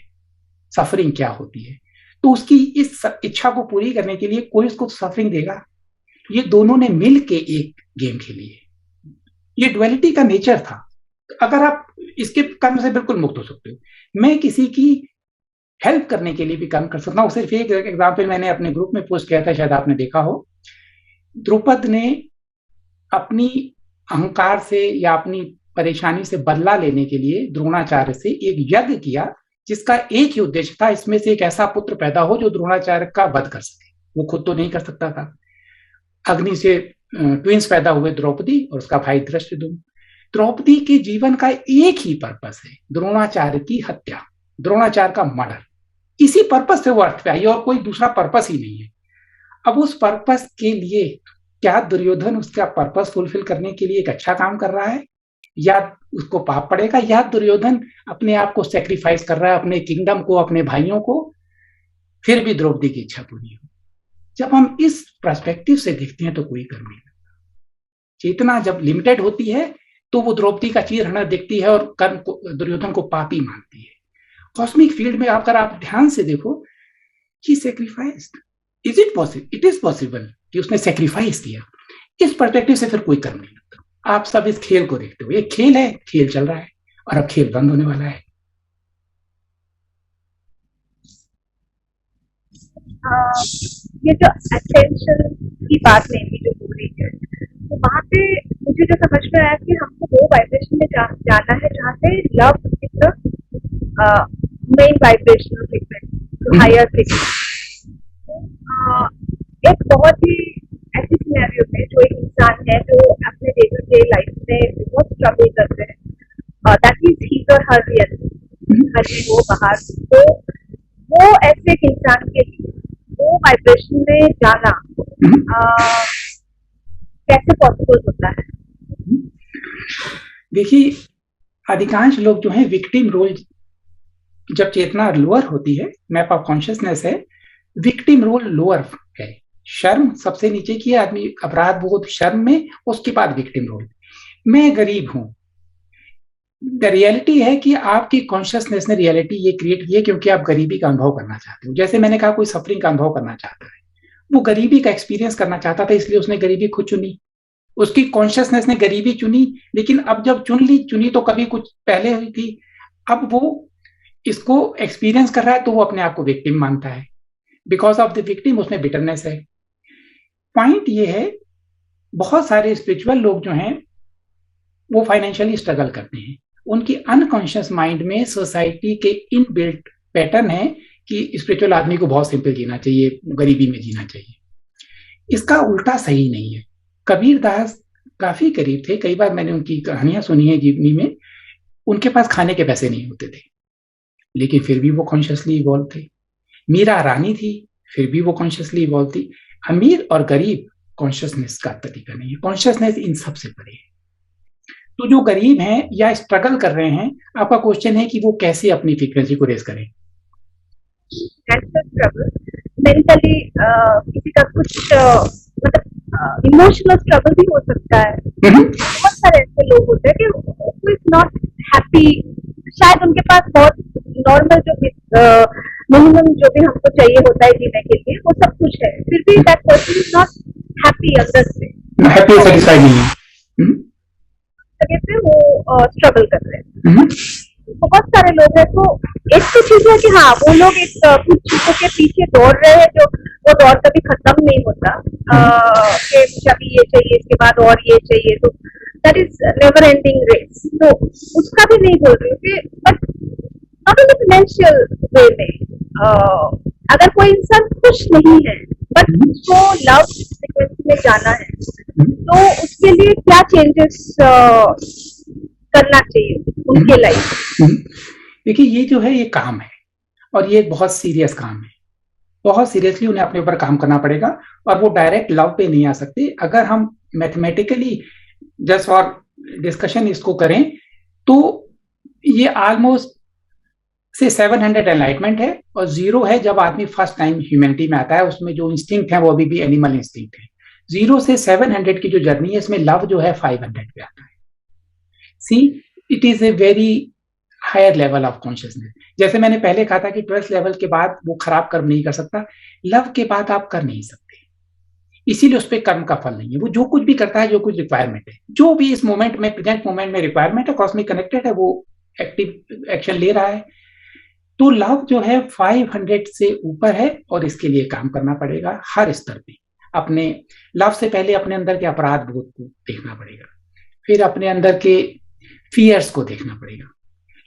सफरिंग क्या होती है, तो उसकी इस इच्छा को पूरी करने के लिए कोई उसको सफरिंग देगा। ये दोनों ने मिल के एक गेम खेली है। ये डुअलिटी का नेचर था। अगर आप इसके कर्म से बिल्कुल मुक्त हो सकते हो। मैं किसी की हेल्प करने के लिए भी कर्म कर सकता हूँ। सिर्फ एक एग्जाम्पल मैंने अपने ग्रुप में पोस्ट किया था, शायद आपने देखा हो। द्रुपद ने अपनी अहंकार से या अपनी परेशानी से बदला लेने के लिए द्रोणाचार्य से एक यज्ञ किया जिसका एक ही उद्देश्य था, इसमें से एक ऐसा पुत्र पैदा हो जो द्रोणाचार्य का वध कर सके। वो खुद तो नहीं कर सकता था। अग्नि से ट्विंस पैदा हुए, द्रौपदी और उसका भाई धृष्टद्युम्न। द्रौपदी के जीवन का एक ही पर्पस है, द्रोणाचार्य की हत्या, द्रोणाचार्य का मर्डर। इसी पर्पस से वो अर्थ पे आई और कोई दूसरा पर्पस ही नहीं है। अब उस पर्पस के लिए क्या दुर्योधन उसका पर्पस फुलफिल करने के लिए एक अच्छा काम कर रहा है, या उसको पाप पड़ेगा, या दुर्योधन अपने आप को सेक्रीफाइस कर रहा है, अपने किंगडम को, अपने भाइयों को, फिर भी द्रौपदी की इच्छा पूरी हो। जब हम इस पर्सपेक्टिव से देखते हैं तो कोई कर्म नहीं। चेतना जब लिमिटेड होती है तो वो द्रौपदी का चीरहरण देखती है और कर्ण को, दुर्योधन को पापी मानती है। कॉस्मिक फील्ड में अगर आप ध्यान से देखो, he sacrificed, is it possible, it is possible कि उसने सेक्रीफाइस किया। इस पर्सपेक्टिव से फिर कोई कर्म नहीं लगता। आप सब इस खेल को देखते हो, ये खेल है, खेल चल रहा है और अब खेल बंद होने वाला है। ये जो अटेंशन की बात मेरी जो हो रही है, तो वहाँ पे मुझे जो समझ में आया कि हमको वो वाइब्रेशन में जाना है जहाँ से love is the main vibrational frequency, higher frequency. एक बहुत ही ऐसी सिनेरियो में जो एक इंसान है जो अपने डे टू डे लाइफ में बहुत स्ट्रगल कर रहे हैं, दैट इज ही और हर रियल, घर में हो बाहर, तो वो ऐसे एक इंसान के लिए वो वाइब्रेशन में जाना कैसे पॉसिबल होता है? देखिए, अधिकांश लोग जो है विक्टिम रोल, जब चेतना लोअर होती है, मैप ऑफ कॉन्शियसनेस है, विक्टिम रोल लोअर है। शर्म सबसे नीचे की है, आदमी अपराध बोध शर्म में, उसके बाद विक्टिम रोल। मैं गरीब हूं, द रियलिटी है कि आपकी कॉन्शियसनेस ने रियलिटी ये क्रिएट की है क्योंकि आप गरीबी का अनुभव करना चाहते हो। जैसे मैंने कहा, कोई सफरिंग का अनुभव करना चाहता है, वो गरीबी का एक्सपीरियंस करना चाहता था, इसलिए उसने गरीबी खुद चुनी, उसकी कॉन्शियसनेस ने गरीबी चुनी। लेकिन अब जब चुनी तो कभी कुछ पहले हुई थी, अब वो इसको एक्सपीरियंस कर रहा है तो वो अपने आप को विक्टिम मानता है। बिकॉज ऑफ द विक्टिम उसमें बिटरनेस है। पॉइंट ये है, बहुत सारे स्पिरिचुअल लोग जो हैं वो फाइनेंशियली स्ट्रगल करते हैं, उनकी अनकॉन्शियस माइंड में सोसाइटी के इनबिल्ट पैटर्न है कि स्पिरिचुअल आदमी को बहुत सिंपल जीना चाहिए, गरीबी में जीना चाहिए। इसका उल्टा सही नहीं है। कबीर दास काफी करीब थे, कई बार मैंने उनकी कहानियां सुनी है जीवनी में। उनके पास खाने के पैसे नहीं होते थे, लेकिन फिर भी वो कॉन्शियसली इवॉल्व थे। मीरा रानी थी, फिर भी वो कॉन्शियसली इवॉल्व थी। अमीर और गरीब कॉन्शियसनेस का तरीका नहीं है, कॉन्शियसनेस इन सबसे परे है। तो जो गरीब हैं या स्ट्रगल कर रहे हैं, आपका क्वेश्चन है कि वो कैसे अपनी फ्रीक्वेंसी को रेज करें। मेंटली किसी का कुछ मतलब इमोशनल स्ट्रगल भी हो सकता है। बहुत सारे ऐसे लोग होते हैं कि who is not happy, शायद उनके पास बहुत नॉर्मल जो भी मिनिमम जो भी हमको चाहिए होता है जीने के लिए वो सब कुछ है, फिर भी that person is not happy अंदर से, हैप्पी सेटिस्फाइड नहीं है, जगह पे वो स्ट्रगल कर रहे हैं। बहुत सारे लोग हैं, तो एक तो चीज है कि हाँ वो लोग एक कुछ चीजों के पीछे दौड़ रहे हैं जो वो दौड़ कभी खत्म नहीं होता, कि अभी ये चाहिए इसके बाद और ये चाहिए, तो that is never ending race. तो उसका भी नहीं बोल रही हूँ कि बट अब इन फाइनेंशियल वे में अगर कोई इंसान खुश नहीं है बट उसको लव फ्रीक्वेंसी में जाना है, तो उसके लिए क्या चेंजेस करना चाहिए उनके लाइफ? देखिए, ये जो है ये काम है और ये बहुत सीरियस काम है। बहुत सीरियसली उन्हें अपने ऊपर काम करना पड़ेगा और वो डायरेक्ट लव पे नहीं आ सकते। अगर हम मैथमेटिकली जस्ट फॉर डिस्कशन इसको करें तो ये ऑलमोस्ट से 700 एनलाइटमेंट है और 0 है जब आदमी फर्स्ट टाइम ह्यूमैनिटी में आता है। उसमें जो इंस्टिंक्ट है वो अभी भी एनिमल इंस्टिंक्ट है। 0 से 700 की जो जर्नी है, इसमें लव जो है 500 पे आता है। See, it is a very higher level of consciousness. जैसे मैंने पहले कहा था कि 12th लेवल के बाद वो खराब कर्म नहीं कर सकता, लव के बाद आप कर नहीं सकते, इसीलिए उस पर कर्म का फल नहीं है। वो जो कुछ भी करता है, जो कुछ रिक्वायरमेंट है, जो भी इस मोमेंट में, प्रेजेंट मोमेंट में रिक्वायरमेंट है, कॉस्मिक कनेक्टेड है, वो एक्टिव एक्शन ले रहा है। तो लव जो है 500 से ऊपर है और इसके लिए काम करना पड़ेगा हर स्तर पे। अपने लव से पहले अपने अंदर के अपराध बोध को देखना पड़ेगा, फिर अपने अंदर के फियर्स को देखना पड़ेगा।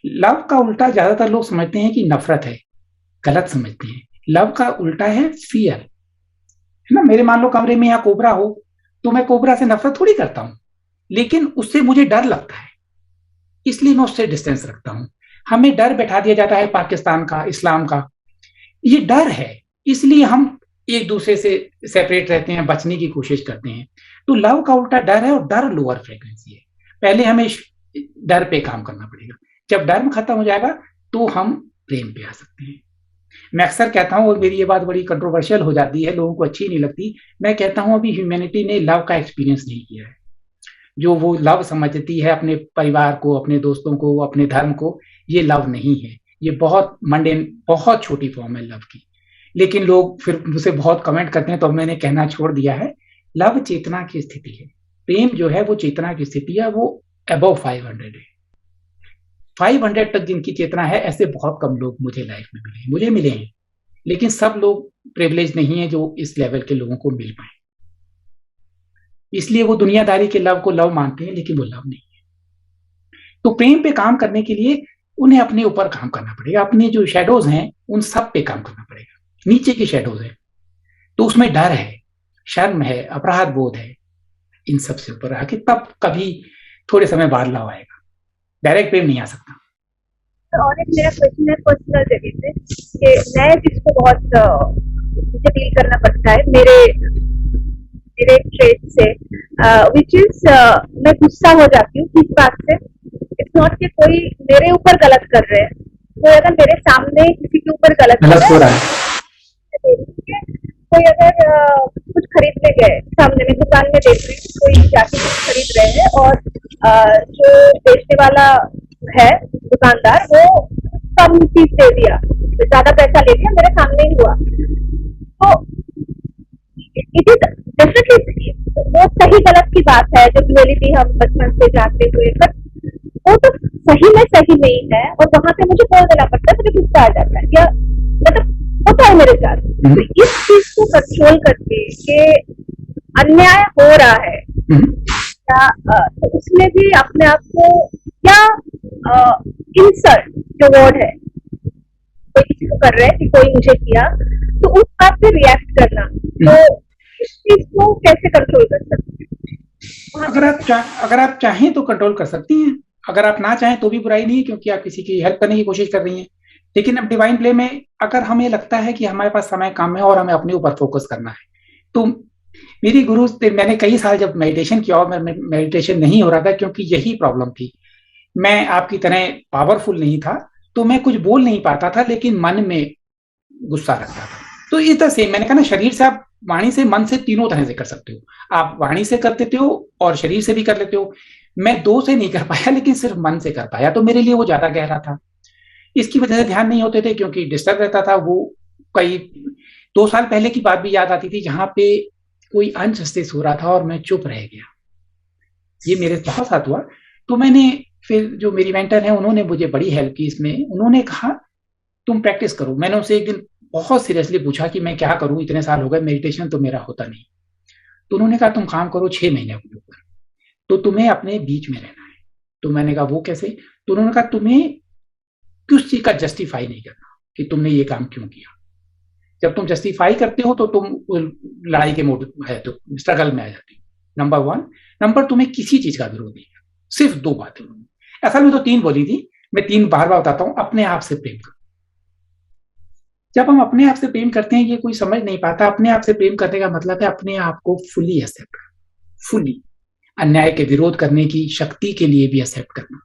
लव का उल्टा ज्यादातर लोग समझते हैं कि नफरत है, गलत समझते हैं। लव का उल्टा है फियर, है ना। मेरे मान लो कमरे में यहाँ कोबरा हो तो मैं कोबरा से नफरत थोड़ी करता हूं, लेकिन उससे मुझे डर लगता है, इसलिए मैं उससे डिस्टेंस रखता हूं। हमें डर बैठा दिया जाता है पाकिस्तान का, इस्लाम का, ये डर है, इसलिए हम एक दूसरे से सेपरेट रहते हैं, बचने की कोशिश करते हैं। तो लव का उल्टा डर है और डर लोअर फ्रीक्वेंसी है। पहले हमें डर पे काम करना पड़ेगा, जब डर खत्म हो जाएगा तो हम प्रेम पे आ सकते हैं। मैं अक्सर कहता हूँ, और मेरी ये बात बड़ी कंट्रोवर्शियल हो जाती है, लोगों को अच्छी नहीं लगती, मैं कहता हूँ अभी ह्यूमैनिटी ने लव का एक्सपीरियंस नहीं किया है। जो वो लव समझती है अपने परिवार को, अपने दोस्तों को, अपने धर्म को, ये लव नहीं है। ये बहुत मंडेन, बहुत छोटी फॉर्म है लव की। लेकिन लोग फिर मुझसे बहुत कमेंट करते हैं, तो मैंने कहना छोड़ दिया है, लव चेतना की स्थिति है। प्रेम जो है वो चेतना की स्थिति है, वो अबव 500 है। 500 तक जिनकी चेतना है, ऐसे बहुत कम लोग मुझे लाइफ में मिले, मुझे मिले हैं, लेकिन सब लोग प्रिविलेज नहीं है जो इस लेवल के लोगों को मिल पाए। इसलिए वो दुनियादारी के लव को लव मानते हैं, लेकिन वो लव नहीं है। तो प्रेम पे काम करने के लिए उन्हें अपने ऊपर काम करना पड़ेगा, अपने जो शेडोज हैं उन सब पे काम करना पड़ेगा। नीचे की शेडोज है तो उसमें डर है, शर्म है, अपराध बोध है, इन सब से ऊपर आके तब कभी थोड़े समय बाद लव आएगा, डायरेक्ट प्रेम नहीं आ सकता। और एक मेरा क्वेश्चन है पर्सनल जगह से, कि मैं जिसको बहुत मुझे डील करना पड़ता है मेरे ट्रेड से, विच इज मैं गुस्सा हो जाती हूँ किस बात से। इट्स नॉट कि कोई मेरे ऊपर गलत कर रहे हैं, कोई अगर मेरे सामने किसी के ऊपर गलत हो रहा है, कोई अगर कुछ खरीदने गए, सामने में दुकान में देख रही हूँ कोई जाके कुछ खरीद रहे हैं, और जो बेचने वाला है दुकानदार वो कम चीज दे दिया, तो ज्यादा पैसा ले लिया, मेरे सामने ही हुआ, तो इट इज डेफिनेटली वो सही गलत की बात है जो ड्युअलिटी हम बचपन से जानते हुए, बट वो तो सही में सही नहीं है, और वहां पे मुझे बोल देना पड़ता है, मुझे गुस्सा आ जाता है, या मतलब होता है मेरे साथ। तो इस चीज को कंट्रोल करके कि अन्याय हो रहा है क्या, तो उसमें भी अपने आप को, क्या इंसल्ट जो वर्ड है कोई किसी को कर रहा है कि कोई मुझे किया, तो उस बात पे रिएक्ट करना, तो इस चीज को कैसे कंट्रोल कर सकते हैं? अगर आप चाहें तो कंट्रोल कर सकती हैं, अगर आप ना चाहें तो भी बुराई नहीं, क्योंकि आप किसी की हेल्प करने की कोशिश कर रही हैं। लेकिन अब डिवाइन प्ले में अगर हमें लगता है कि हमारे पास समय कम है और हमें अपने ऊपर फोकस करना है, तो मेरी गुरु, मैंने कई साल जब मेडिटेशन किया, और मेडिटेशन नहीं हो रहा था क्योंकि यही प्रॉब्लम थी, मैं आपकी तरह पावरफुल नहीं था, तो मैं कुछ बोल नहीं पाता था, लेकिन मन में गुस्सा रखता था। तो इस तरह से मैंने कहा ना, शरीर से आप वाणी से, मन से, तीनों तरह से कर सकते हो। आप वाणी से कर देते हो और शरीर से भी कर लेते हो। मैं दो से नहीं कर पाया, लेकिन सिर्फ मन से कर पाया, तो मेरे लिए वो ज्यादा गहरा था। इसकी वजह से ध्यान नहीं होते थे क्योंकि डिस्टर्ब रहता था। वो कई 2 साल पहले की बात भी याद आती थी जहां पे कोई अनजस्टिस हो रहा था और मैं चुप रह गया। ये मेरे बहुत साथ हुआ। तो मैंने फिर, जो मेरी मेंटर है उन्होंने मुझे बड़ी हेल्प की इसमें। उन्होंने कहा तुम प्रैक्टिस करो। मैंने उनसे एक दिन बहुत सीरियसली पूछा कि मैं क्या करूं, इतने साल हो गए मेडिटेशन तो मेरा होता नहीं। तो उन्होंने कहा तुम काम करो 6 महीने अपने ऊपर, तो तुम्हें अपने बीच में रहना है। तो मैंने कहा वो कैसे? तो उन्होंने कहा तुम्हें किस चीज का जस्टिफाई नहीं करना कि तुमने ये काम क्यों किया। जब तुम जस्टिफाई करते हो तो तुम लड़ाई के मोड है, तो स्ट्रगल में आ जाती हो। नंबर 1। नंबर, तुम्हें किसी चीज का विरोध नहीं है। सिर्फ 2 बातें उन्होंने, असल में तो 3 बोली थी, मैं 3 बार बार बताता हूं। अपने आप से प्रेम करो। जब हम अपने आप से प्रेम करते हैं, ये कोई समझ नहीं पाता, अपने आप से प्रेम करने का मतलब है अपने आप को फुली एक्सेप्ट करना, फुली अन्याय के विरोध करने की शक्ति के लिए भी एक्सेप्ट करना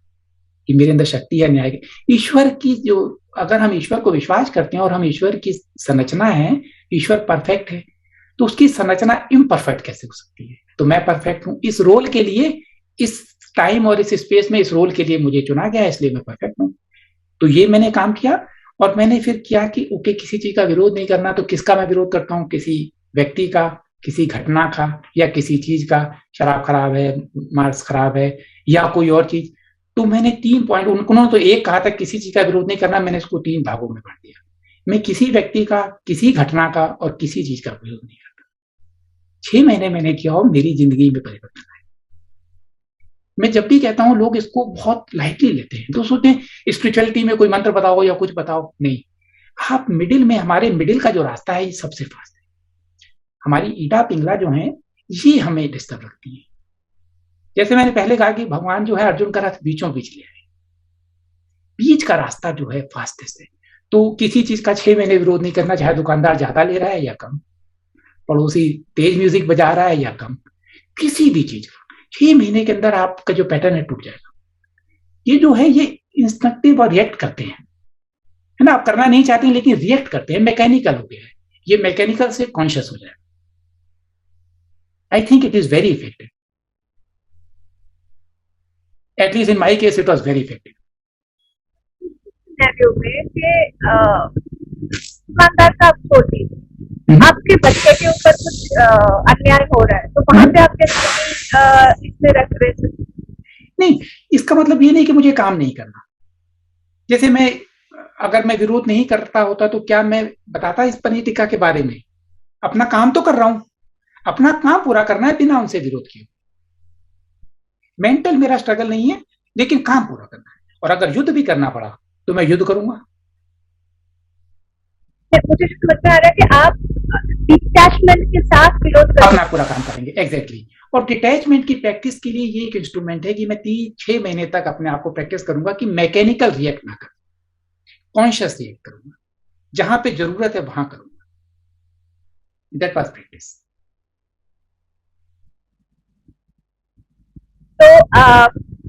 कि मेरे अंदर शक्ति है न्याय की। ईश्वर की जो, अगर हम ईश्वर को विश्वास करते हैं और हम ईश्वर की संरचना है, ईश्वर परफेक्ट है, तो उसकी संरचना इम्परफेक्ट कैसे हो सकती है? तो मैं परफेक्ट हूं। इस रोल के लिए, इस टाइम और इस स्पेस में, इस रोल के लिए मुझे चुना गया, इसलिए मैं परफेक्ट हूं। तो ये मैंने काम किया। और मैंने फिर किया कि ओके, किसी चीज का विरोध नहीं करना। तो किसका मैं विरोध करता हूँ? किसी व्यक्ति का, किसी घटना का, या किसी चीज का। शराब खराब है, मार्क्स खराब है, या कोई और चीज। तो मैंने 3 पॉइंट, उन्होंने तो एक कहा था किसी चीज का विरोध नहीं करना, मैंने इसको 3 भागों में बांट दिया। मैं किसी व्यक्ति का, किसी घटना का और किसी चीज का विरोध नहीं करता। 6 महीने मैंने किया और मेरी जिंदगी में परिवर्तन आया। मैं जब भी कहता हूं, लोग इसको बहुत लाइटली लेते हैं, तो सोचते हैं स्पिरिचुअलिटी में कोई मंत्र बताओ या कुछ बताओ। नहीं, आप मिडिल में, हमारे मिडिल का जो रास्ता है, ये सबसे फास्ट है। हमारी ईटा पिंगला जो है, ये हमें डिस्टर्ब रखती है। जैसे मैंने पहले कहा कि भगवान जो है अर्जुन का रथ बीचों बीच ले आए। बीच का रास्ता जो है फास्टेस्ट है। तो किसी चीज का 6 महीने विरोध नहीं करना, चाहे दुकानदार ज्यादा ले रहा है या कम, पड़ोसी तेज म्यूजिक बजा रहा है या कम, किसी भी चीज का 6 महीने के अंदर आपका जो पैटर्न है टूट जाएगा। ये जो है, ये इंस्ट्रक्टिव और रिएक्ट करते हैं, है ना। आप करना नहीं चाहते हैं लेकिन रिएक्ट करते हैं, मैकेनिकल हो गया है। ये मैकेनिकल से कॉन्शियस हो जाएगा। I think it is very effective. At least in my case, it was very effective. Scenario में कि दुकानदार का आप छोड़ दीजिए, आपके बच्चे के ऊपर कुछ अन्याय हो रहा है, तो वहां पे आप कैसे इसमें रेफरेंस? नहीं, इसका मतलब ये नहीं कि मुझे काम नहीं करना। जैसे अगर मैं विरोध नहीं करता होता तो क्या मैं बताता इस पनीर टिक्का के बारे में? अपना काम तो कर रहा हूं, अपना काम पूरा करना है बिना उनसे विरोध किए। मेंटल मेरा स्ट्रगल नहीं है, लेकिन काम पूरा करना है, और अगर युद्ध भी करना पड़ा तो मैं युद्ध करूंगा। मुझे समझ में आ रहा है कि आप डिटैचमेंट के साथ विरोध कर अपना पूरा काम करेंगे। एग्जैक्टली। और डिटैचमेंट की प्रैक्टिस के लिए ये एक इंस्ट्रूमेंट है कि मैं 3-6 महीने तक अपने आप को प्रैक्टिस करूंगा कि मैकेनिकल रिएक्ट ना करूं, कॉन्शियस रिएक्ट करूंगा, जहां पे जरूरत है वहां करूंगा। That was practice. तो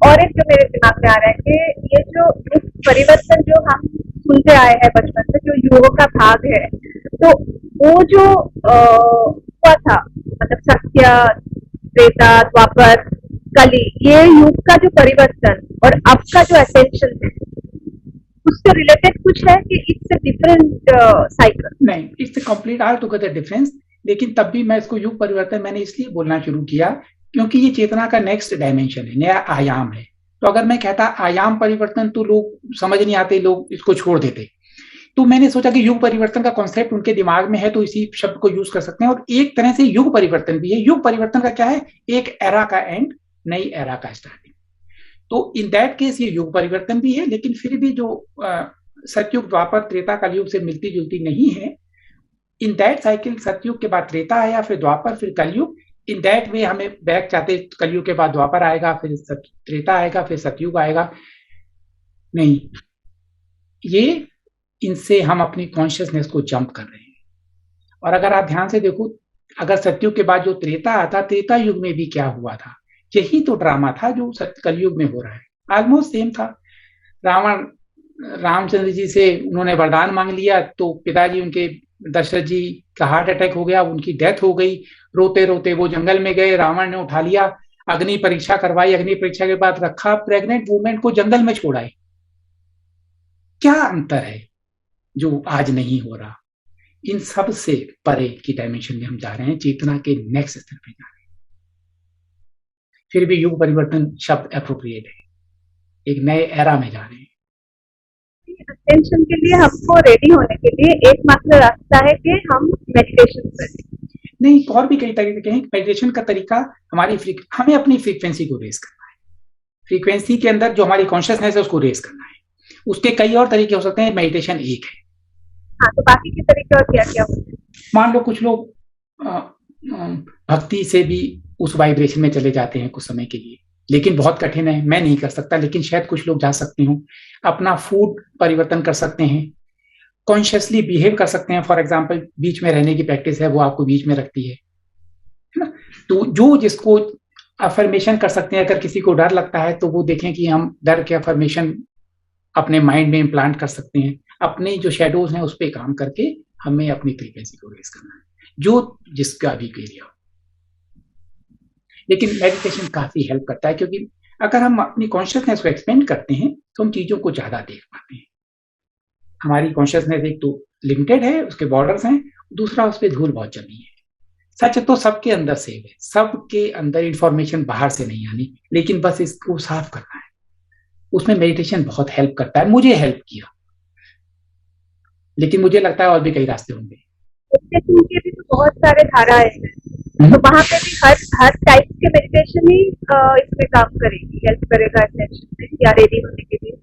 और एक जो मेरे दिमाग में आ रहा है कि ये जो परिवर्तन जो हम सुनते आए हैं बचपन से, जो युगों का भाग है, तो वो जो हुआ था, मतलब सत्य, त्रेता, द्वापर, कली, ये युग का जो परिवर्तन और अब का जो अटेंशन है, उससे रिलेटेड कुछ है कि इट्स अ डिफरेंट साइकिल? नहीं, it's complete all together difference. लेकिन तब भी मैं इसको युग परिवर्तन मैंने इसलिए बोलना शुरू किया क्योंकि ये चेतना का नेक्स्ट डायमेंशन है, नया आयाम है। तो अगर मैं कहता आयाम परिवर्तन तो लोग समझ नहीं आते, लोग इसको छोड़ देते। तो मैंने सोचा कि युग परिवर्तन का कॉन्सेप्ट उनके दिमाग में है तो इसी शब्द को यूज कर सकते हैं। और एक तरह से युग परिवर्तन भी है। युग परिवर्तन का क्या है? एक एरा का एंड, नई एरा का स्टार्टिंग। तो इन दैट केस ये युग परिवर्तन भी है, लेकिन फिर भी जो सतयुग, द्वापर, त्रेता, कलयुग से मिलती जुलती नहीं है। इन दैट साइकिल सतयुग के बाद त्रेता आया, फिर द्वापर, फिर कलयुग। इन दैट वे हमें बैक चाहते, कलयुग के बाद द्वापर आएगा, फिर त्रेता आएगा, फिर सतयुग आएगा। नहीं, ये इनसे हम अपनी कॉन्शियसनेस को जंप कर रहे हैं। और अगर आप ध्यान से देखो, अगर सतयुग के बाद जो त्रेता आता, त्रेता युग में भी क्या हुआ था? यही तो ड्रामा था जो कलयुग में हो रहा है। ऑलमोस्ट सेम था। रावण, रामचंद्र जी से उन्होंने वरदान मांग लिया तो पिताजी उनके दशरथ जी का हार्ट अटैक हो गया, उनकी डेथ हो गई। रोते रोते वो जंगल में गए, रावण ने उठा लिया, अग्नि परीक्षा करवाई, अग्नि परीक्षा के बाद रखा, प्रेग्नेंट वुमेन को जंगल में छोड़ाए। क्या अंतर है जो आज नहीं हो रहा? इन सब से परे की डायमेंशन में हम जा रहे हैं, चेतना के नेक्स्ट स्तर पे जा रहे हैं। फिर भी युग परिवर्तन शब्द एप्रोप्रिएट है, एक नए एरा में जा रहे हैं। अटेंशन के लिए हमको रेडी होने के लिए एकमात्र रास्ता है कि हम मेडिटेशन करें। नहीं, और भी कई तरीके हैं। मेडिटेशन का तरीका हमें अपनी फ्रीक्वेंसी को रेज करना है। फ्रीक्वेंसी के अंदर जो हमारी कॉन्शियसनेस है उसको रेज करना है। उसके कई और तरीके हो सकते हैं, मेडिटेशन एक है। हाँ, तो बाकी के तरीके और क्या क्या होते हैं? मान लो कुछ लोग भक्ति से भी उस वाइब्रेशन में चले जाते हैं कुछ समय के लिए, लेकिन बहुत कठिन है, मैं नहीं कर सकता, लेकिन शायद कुछ लोग जा सकते हो। अपना फूड परिवर्तन कर सकते हैं, कॉन्शियसली बिहेव कर सकते हैं। फॉर एग्जाम्पल, बीच में रहने की प्रैक्टिस है, वो आपको बीच में रखती है ना। तो जो जिसको अफर्मेशन कर सकते हैं, अगर किसी को डर लगता है तो वो देखें कि हम डर के अफर्मेशन अपने माइंड में इम्प्लांट कर सकते हैं। अपने जो शेडोज हैं उस पर काम करके हमें अपनी फ्रीक्वेंसी को रेज करना है, जो जिसका भी एरिया हो। लेकिन मेडिटेशन काफी हेल्प करता है, क्योंकि अगर हम अपनी कॉन्शियसनेस को एक्सपेंड करते हैं तो हम चीजों को ज्यादा देख पाते हैं। हमारी कॉन्शियसनेस एक तो लिमिटेड है, उसके बॉर्डर्स हैं, दूसरा उस पर धूल बहुत जमी है। सच तो सबके अंदर सेव है, सबके अंदर इंफॉर्मेशन बाहर से नहीं आनी, लेकिन बस इसको साफ करना है। उसमें मेडिटेशन बहुत हेल्प करता है, मुझे हेल्प किया, लेकिन मुझे लगता है और भी कई रास्ते होंगे। मेडिटेशन के भी तो बहुत सारे धाराएं हैं, तो वहां पे भी हर टाइप के मेडिटेशन ही इसमें काम करेगी, हेल्प करेगा अटेंशन में या रेडी होने के लिए।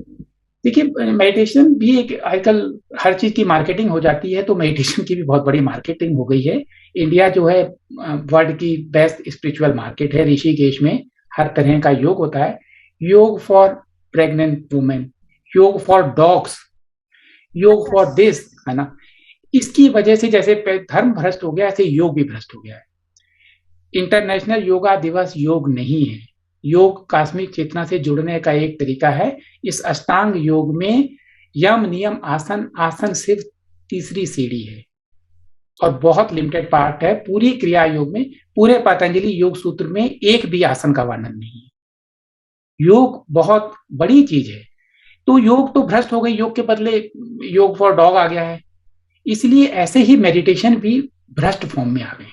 देखिए, मेडिटेशन भी एक, आजकल हर चीज की मार्केटिंग हो जाती है, तो मेडिटेशन की भी बहुत बड़ी मार्केटिंग हो गई है। इंडिया जो है वर्ल्ड की बेस्ट स्पिरिचुअल मार्केट है। ऋषिकेश में हर तरह का योग होता है। योग फॉर प्रेग्नेंट वुमेन, योग फॉर डॉग्स, योग फॉर दिस, है ना। इसकी वजह से जैसे धर्म भ्रष्ट हो गया, ऐसे योग भी भ्रष्ट हो गया है। इंटरनेशनल योगा दिवस योग नहीं है। योग कॉस्मिक चेतना से जुड़ने का एक तरीका है। इस अष्टांग योग में यम, नियम, आसन, आसन सिर्फ तीसरी सीढ़ी है और बहुत लिमिटेड पार्ट है। पूरी क्रिया योग में, पूरे पतंजलि योग सूत्र में एक भी आसन का वर्णन नहीं है। योग बहुत बड़ी चीज है। तो योग तो भ्रष्ट हो गई, योग के बदले योग फॉर डॉग आ गया है। इसलिए ऐसे ही मेडिटेशन भी भ्रष्ट फॉर्म में आ गए हैं।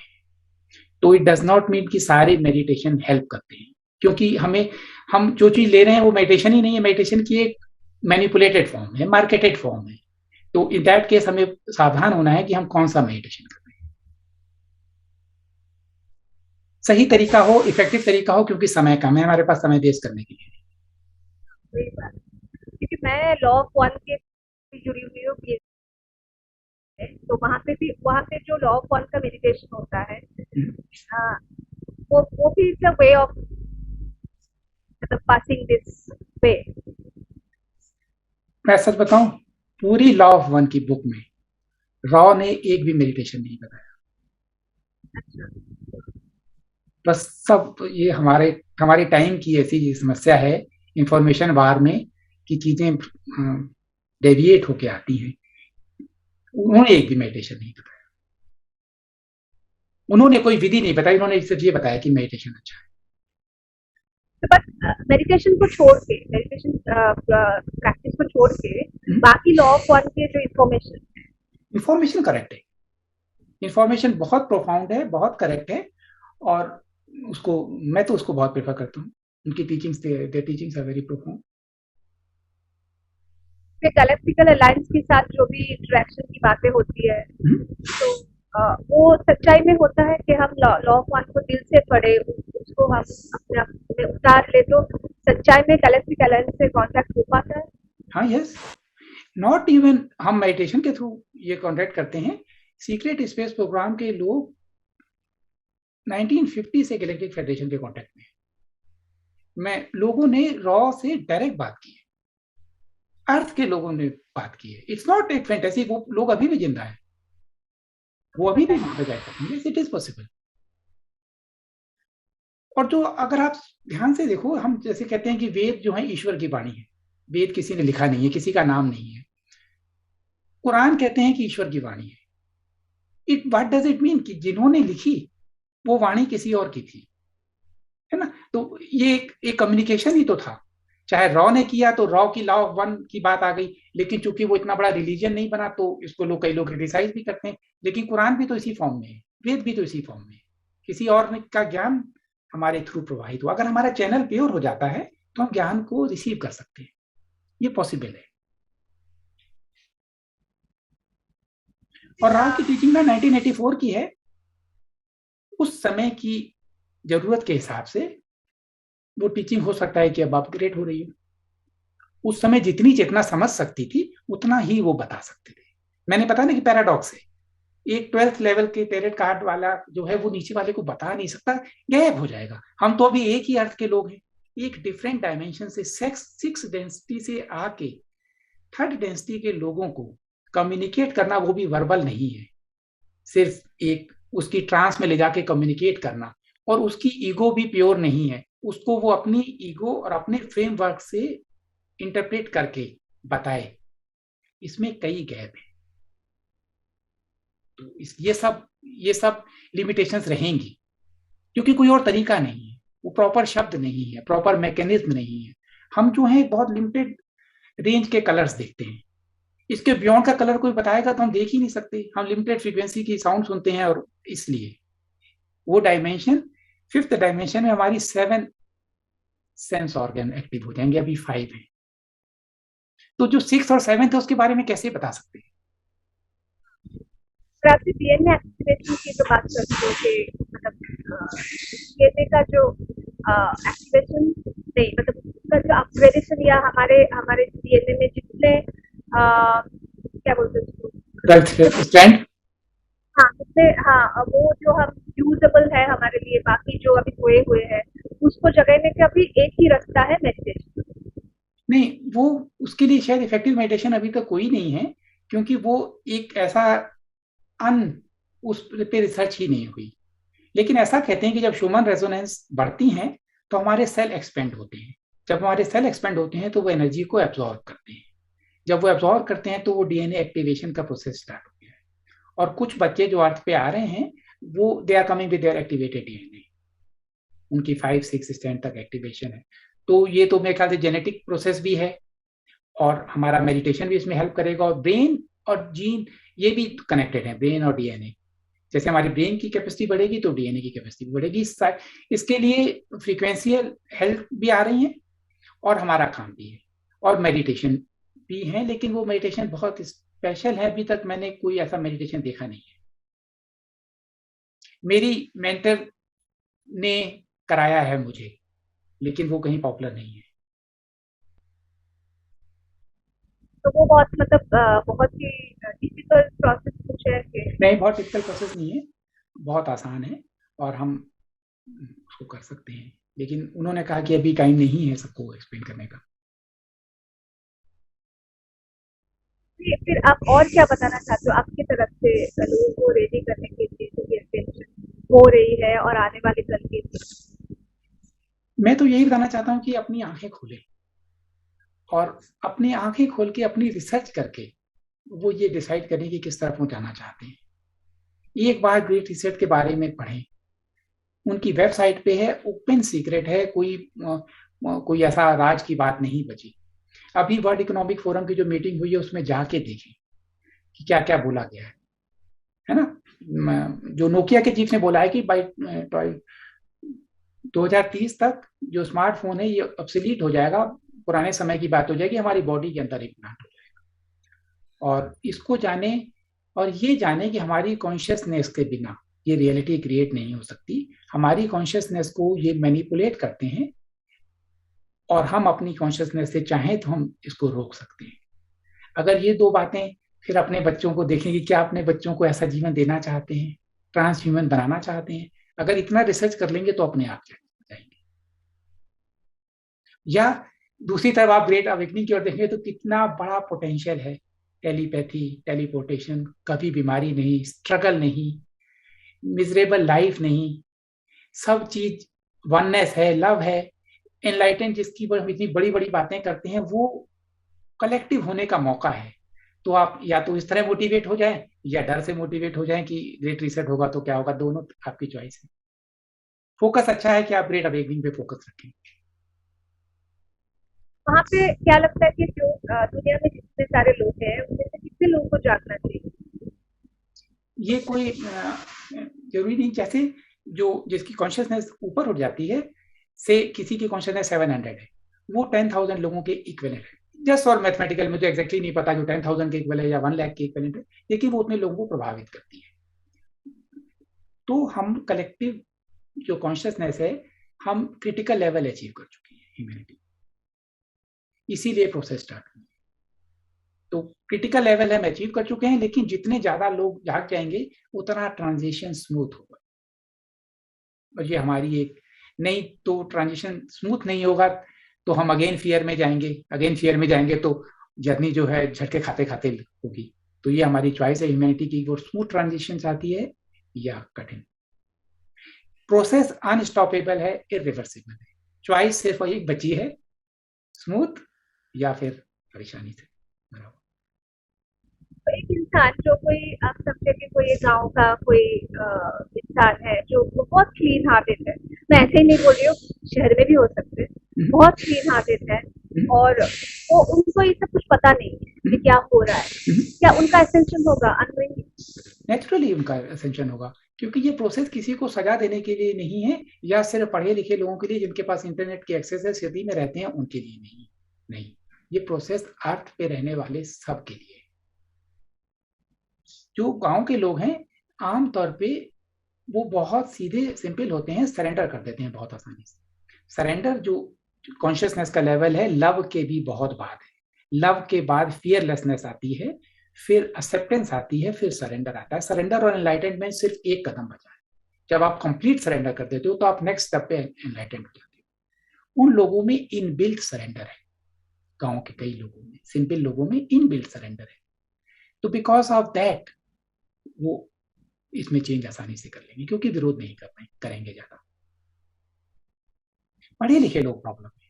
तो इट डज नॉट मीन कि सारे मेडिटेशन हेल्प करते हैं, क्योंकि हम जो चीज ले रहे हैं वो मेडिटेशन ही नहीं है, मेडिटेशन की एक मैनिपुलेटेड फॉर्म है, मार्केटेड फॉर्म है। तो इन दैट केस हमें सावधान होना है कि हम कौन सा मेडिटेशन कर रहे हैं, सही तरीका हो, इफेक्टिव तरीका हो, क्योंकि समय कम है हमारे पास समय वेस्ट करने के लिए। वही बात। क्योंकि मैं लॉ ऑफ वन के जुड़ी हुई हूँ, तो वहाँ पे जो लॉ ऑफ वन का मेडिटेशन होता है, आ, वो भी इट्स अ वे ऑफ मतलब पासिंग दिस वे। मैं सच बताऊं, पूरी लॉ ऑफ वन की बुक में रॉ ने एक भी मेडिटेशन नहीं बताया। बस सब ये हमारे टाइम की ऐसी समस्या है इंफॉर्मेशन वार में, कि चीजें डेविएट होके आती हैं। उन्होंने एक भी मेडिटेशन नहीं बताया, उन्होंने कोई विधि नहीं बताई, उन्होंने सिर्फ ये बताया कि मेडिटेशन अच्छा है। बट मेडिटेशन प्रैक्टिस को छोड़ के बाकी लॉ ऑफ वन के जो इंफॉर्मेशन करेक्ट है, इंफॉर्मेशन बहुत प्रोफाउंड है, बहुत करेक्ट है, और मैं तो उसको बहुत प्रेफर करता हूँ। उनकी teachings are very profound. Galactical alliance के साथ जो भी इंटरेक्शन की बातें होती है, तो वो सच्चाई में होता है कि हम लॉ ऑफ वन को दिल से पढ़े, उसको हम अपने आप में उतार ले, तो सच्चाई में गैलेक्टिक अलायंस से कांटेक्ट हो पाता है। हाँ, यस। नॉट इवन हम मेडिटेशन के थ्रू ये कांटेक्ट करते हैं। सीक्रेट स्पेस प्रोग्राम के लोग 1950 से गैलेक्टिक फेडरेशन के कांटेक्ट में लोगों ने रॉ से डायरेक्ट बात की है, अर्थ के लोगों ने बात की है। इट्स नॉट एक फैंटेसी, वो लोग अभी भी जिंदा है, वो अभी भी बजाय सकते हैं, इट इज पॉसिबल। और जो अगर आप ध्यान से देखो, हम जैसे कहते हैं कि वेद जो है ईश्वर की वाणी है, वेद किसी ने लिखा नहीं है, किसी का नाम नहीं है। कुरान कहते हैं कि ईश्वर की वाणी है। व्हाट डज इट मीन कि जिन्होंने लिखी वो वाणी किसी और की थी, है ना। तो ये एक कम्युनिकेशन ही तो था। चाहे रॉ ने किया तो रॉ की लॉ ऑफ वन की बात आ गई, लेकिन चूंकि वो इतना बड़ा रिलीजन नहीं बना तो इसको कई लोग क्रिटिसाइज भी करते हैं। लेकिन कुरान भी तो इसी फॉर्म में है, वेद भी तो इसी फॉर्म में है, किसी और का ज्ञान हमारे थ्रू प्रवाहित हुआ। अगर हमारा चैनल प्योर हो जाता है तो हम ज्ञान को रिसीव कर सकते हैं, ये पॉसिबल है। और राव की टीचिंग में 1984 की है। उस समय की जरूरत के हिसाब से वो टीचिंग हो सकता है कि अब अपग्रेड हो रही है। उस समय जितनी चेतना समझ सकती थी उतना ही वो बता सकते थे। मैंने पता ना कि पैराडॉक्स है, एक 12th लेवल के टेरेट कार्ड वाला जो है वो नीचे वाले को बता नहीं सकता, गैप हो जाएगा। हम तो अभी एक ही अर्थ के लोग हैं, एक डिफरेंट डायमेंशन से 6 डेंसिटी से आके 3rd डेंसिटी के लोगों को कम्युनिकेट करना, वो भी वर्बल नहीं है, सिर्फ एक उसकी ट्रांस में ले जाके कम्युनिकेट करना। और उसकी ईगो भी प्योर नहीं है, उसको वो अपनी ईगो और अपने फ्रेमवर्क से इंटरप्रेट करके बताए, इसमें कई गैप है। तो ये सब लिमिटेशंस रहेंगी, क्योंकि कोई और तरीका नहीं है, वो प्रॉपर शब्द नहीं है, प्रॉपर मैकेनिज्म नहीं है। हम जो है बहुत लिमिटेड रेंज के कलर्स देखते हैं, इसके बियॉन्ड का कलर कोई बताएगा तो हम देख ही नहीं सकते। हम लिमिटेड फ्रीक्वेंसी की साउंड सुनते हैं, और इसलिए वो डायमेंशन 5th डायमेंशन में हमारी 7 सेंस ऑर्गन एक्टिव हो जाएंगे, अभी 5 है। तो जो 6th और 7th है उसके बारे में कैसे बता सकते हैं। डीएनए एक्टिवेशन की जो बात करते हो कि मतलब डीएनए का जो एक्टिवेशन नहीं, मतलब उसका जो अपग्रेडेशन या हमारे डीएनए में जितने क्या बोलते हैं स्ट्रैंड, हाँ, वो जो हम यूजेबल है हमारे लिए, बाकी जो अभी खोए हुए हैं उसको जगाने का भी एक ही रास्ता है, मेडिटेशन। नहीं, वो उसके लिए शायद इफेक्टिव मेडिटेशन अभी तक कोई नहीं है, क्योंकि वो एक ऐसा उस पे रिसर्च ही नहीं हुई। लेकिन ऐसा कहते हैं कि जब ह्यूमन रेजोनेंस बढ़ती है तो हमारे सेल एक्सपेंड होते हैं। जब हमारे सेल एक्सपेंड होते हैं तो वो एनर्जी को एब्जॉर्ब करते हैं। जब वो एब्जॉर्ब करते हैं तो वो डीएनए एक्टिवेशन का प्रोसेस स्टार्ट हो गया है। और कुछ बच्चे जो अर्थ पे आ रहे हैं वो they are coming with their activated DNA, उनकी 5-6 स्टैंड तक एक्टिवेशन है। तो ये तो मेरे ख्याल से जेनेटिक प्रोसेस भी है, और हमारा मेडिटेशन भी इसमें हेल्प करेगा, और ब्रेन और जीन ये भी कनेक्टेड है, ब्रेन और डीएनए। जैसे हमारी ब्रेन की कैपेसिटी बढ़ेगी तो डीएनए की कैपेसिटी भी बढ़ेगी। इसके लिए फ्रीक्वेंशियल हेल्थ भी आ रही है, और हमारा काम भी है, और मेडिटेशन भी है, लेकिन वो मेडिटेशन बहुत स्पेशल है। अभी तक मैंने कोई ऐसा मेडिटेशन देखा नहीं है। मेरी मेंटर ने कराया है मुझे, लेकिन वो कहीं पॉपुलर नहीं है। तो वो बहुत मतलब बहुत ही डिफिकल्ट प्रोसेस कुछ है कि नहीं, बहुत डिफिकल्ट प्रोसेस नहीं है, बहुत आसान है, और हम उसको कर सकते हैं, लेकिन उन्होंने कहा कि अभी टाइम नहीं है सबको एक्सप्लेन करने का। फिर आप और क्या बताना चाहते हो आपकी तरफ से लोगों को रेडी करने के लिए जो ये ascension हो रही है और आने वाले कल के लिए? मैं तो यही बताना चाहता हूँ कि अपनी आंखें खोलें, और अपनी आंखें खोल के अपनी रिसर्च करके वो ये डिसाइड करें कि किस तरफ वो जाना चाहते हैं। एक बार ग्रेट रिसेट के बारे में पढ़ें, उनकी वेबसाइट पे है, ओपन सीक्रेट है, कोई ऐसा राज की बात नहीं बची। अभी वर्ल्ड इकोनॉमिक फोरम की जो मीटिंग हुई है उसमें जाके देखें कि क्या क्या बोला गया है ना। जो नोकिया के चीफ ने बोला है कि बाई 2030 तक जो स्मार्टफोन है ये ऑब्सोलीट हो जाएगा, पुराने समय की बात हो जाएगी, हमारी बॉडी के अंदर इम्प्लांट हो जाएगा। और इसको जाने, और ये जाने कि हमारी कॉन्शियसनेस के बिना ये रियलिटी क्रिएट नहीं हो सकती। हमारी कॉन्शियसनेस को ये मैनिपुलेट करते हैं, और हम अपनी कॉन्शियसनेस से चाहें तो हम इसको रोक सकते हैं। अगर ये दो बातें, फिर अपने बच्चों को देखें कि क्या अपने बच्चों को ऐसा जीवन देना चाहते हैं, ट्रांस ह्यूमन बनाना चाहते हैं। अगर इतना रिसर्च कर लेंगे तो अपने आप जाएंगे। या दूसरी तरफ आप ग्रेट अवेकनिंग की ओर देखेंगे तो कितना बड़ा पोटेंशियल है, टेलीपैथी, टेलीपोर्टेशन, कभी बीमारी नहीं, स्ट्रगल नहीं, मिजरेबल लाइफ नहीं, सब चीज वननेस है, लव है। एनलाइटन जिसकी इतनी बड़ी बड़ी बातें करते हैं, वो कलेक्टिव होने का मौका है। तो आप या तो इस तरह मोटिवेट हो जाएं, या डर से मोटिवेट हो जाएं कि ग्रेट रीसेट होगा तो क्या होगा, दोनों आपकी चॉइस है। फोकस अच्छा है कि आप ग्रेट अवेकनिंग पे फोकस रखें। वहाँ पे क्या लगता है कि जो दुनिया में जितने सारे लोग हैं उनमें से कितने लोगों को जागना चाहिए? ये कोई जरूरी नहीं, जैसे जो जिसकी कॉन्शियसनेस ऊपर उठ जाती है, से किसी की कॉन्शियसनेस 700 है, वो 10,000 लोगों के इक्वलेंट है। जस्ट और मैथमेटिकल मुझे एग्जैक्टली नहीं पता जो 10,000 के इक्वल है या 1 लाख के इक्वलेंट है, लेकिन वो उतने लोगों को प्रभावित करती है। तो हम कलेक्टिव जो कॉन्शियसनेस है, हम क्रिटिकल लेवल अचीव कर चुके हैं ह्यूमैनिटी, इसीलिए प्रोसेस स्टार्ट हुई। तो क्रिटिकल लेवल हम अचीव कर चुके हैं, लेकिन जितने ज्यादा लोग जाग जाएंगे उतना ट्रांजिशन स्मूथ होगा। और ये हमारी एक, नहीं तो ट्रांजिशन स्मूथ नहीं होगा तो हम अगेन फियर में जाएंगे, अगेन फियर में जाएंगे तो जर्नी जो है झटके खाते खाते होगी। तो ये हमारी चॉइस है ह्यूमैनिटी की, वो स्मूथ ट्रांजिशन चाहती है या कठिन। प्रोसेस अनस्टॉपेबल है, इरिवर्सिबल है। चॉइस सिर्फ एक बची है, स्मूथ या फिर परेशानी से भरा हुआ। तो एक इंसान जो कोई आप समझे कि कोई गांव का कोई इंसान है जो बहुत क्लीन हार्टेड है, मैं ऐसे ही नहीं बोल रही हूँ, शहर में भी हो सकते हैं, बहुत क्लीन हार्टेड है और वो उनको ये सब कुछ पता नहीं है कि क्या हो रहा है, क्या उनका एसेंशन होगा अननोइंगली? नेचुरली उनका असेंशन होगा, क्योंकि ये प्रोसेस किसी को सजा देने के लिए नहीं है, या सिर्फ पढ़े लिखे लोगों के लिए जिनके पास इंटरनेट की एक्सेस है, सिटी में रहते हैं उनके लिए नहीं। नहीं, ये प्रोसेस अर्थ पे रहने वाले सब के लिए। जो गांव के लोग हैं आमतौर पे वो बहुत सीधे सिंपल होते हैं, सरेंडर कर देते हैं बहुत आसानी से। सरेंडर जो कॉन्शियसनेस का लेवल है, लव के भी बहुत बाद है। लव के बाद फियरलेसनेस आती है, फिर एक्सेप्टेंस आती है, फिर सरेंडर आता है। सरेंडर और एनलाइटनमेंट सिर्फ एक कदम बचा है। जब आप कंप्लीट सरेंडर कर देते हो तो आप नेक्स्ट स्टेप पे एनलाइटेंड हो जाते हो। उन लोगों में इनबिल्ट सरेंडर है, गांव के कई लोगों में, सिंपल लोगों में इनबिल्ट सरेंडर है। तो बिकॉज ऑफ दैट वो इसमें चेंज आसानी से कर लेंगे, क्योंकि विरोध नहीं करेंगे ज्यादा। पढ़े लिखे लोग प्रॉब्लम है,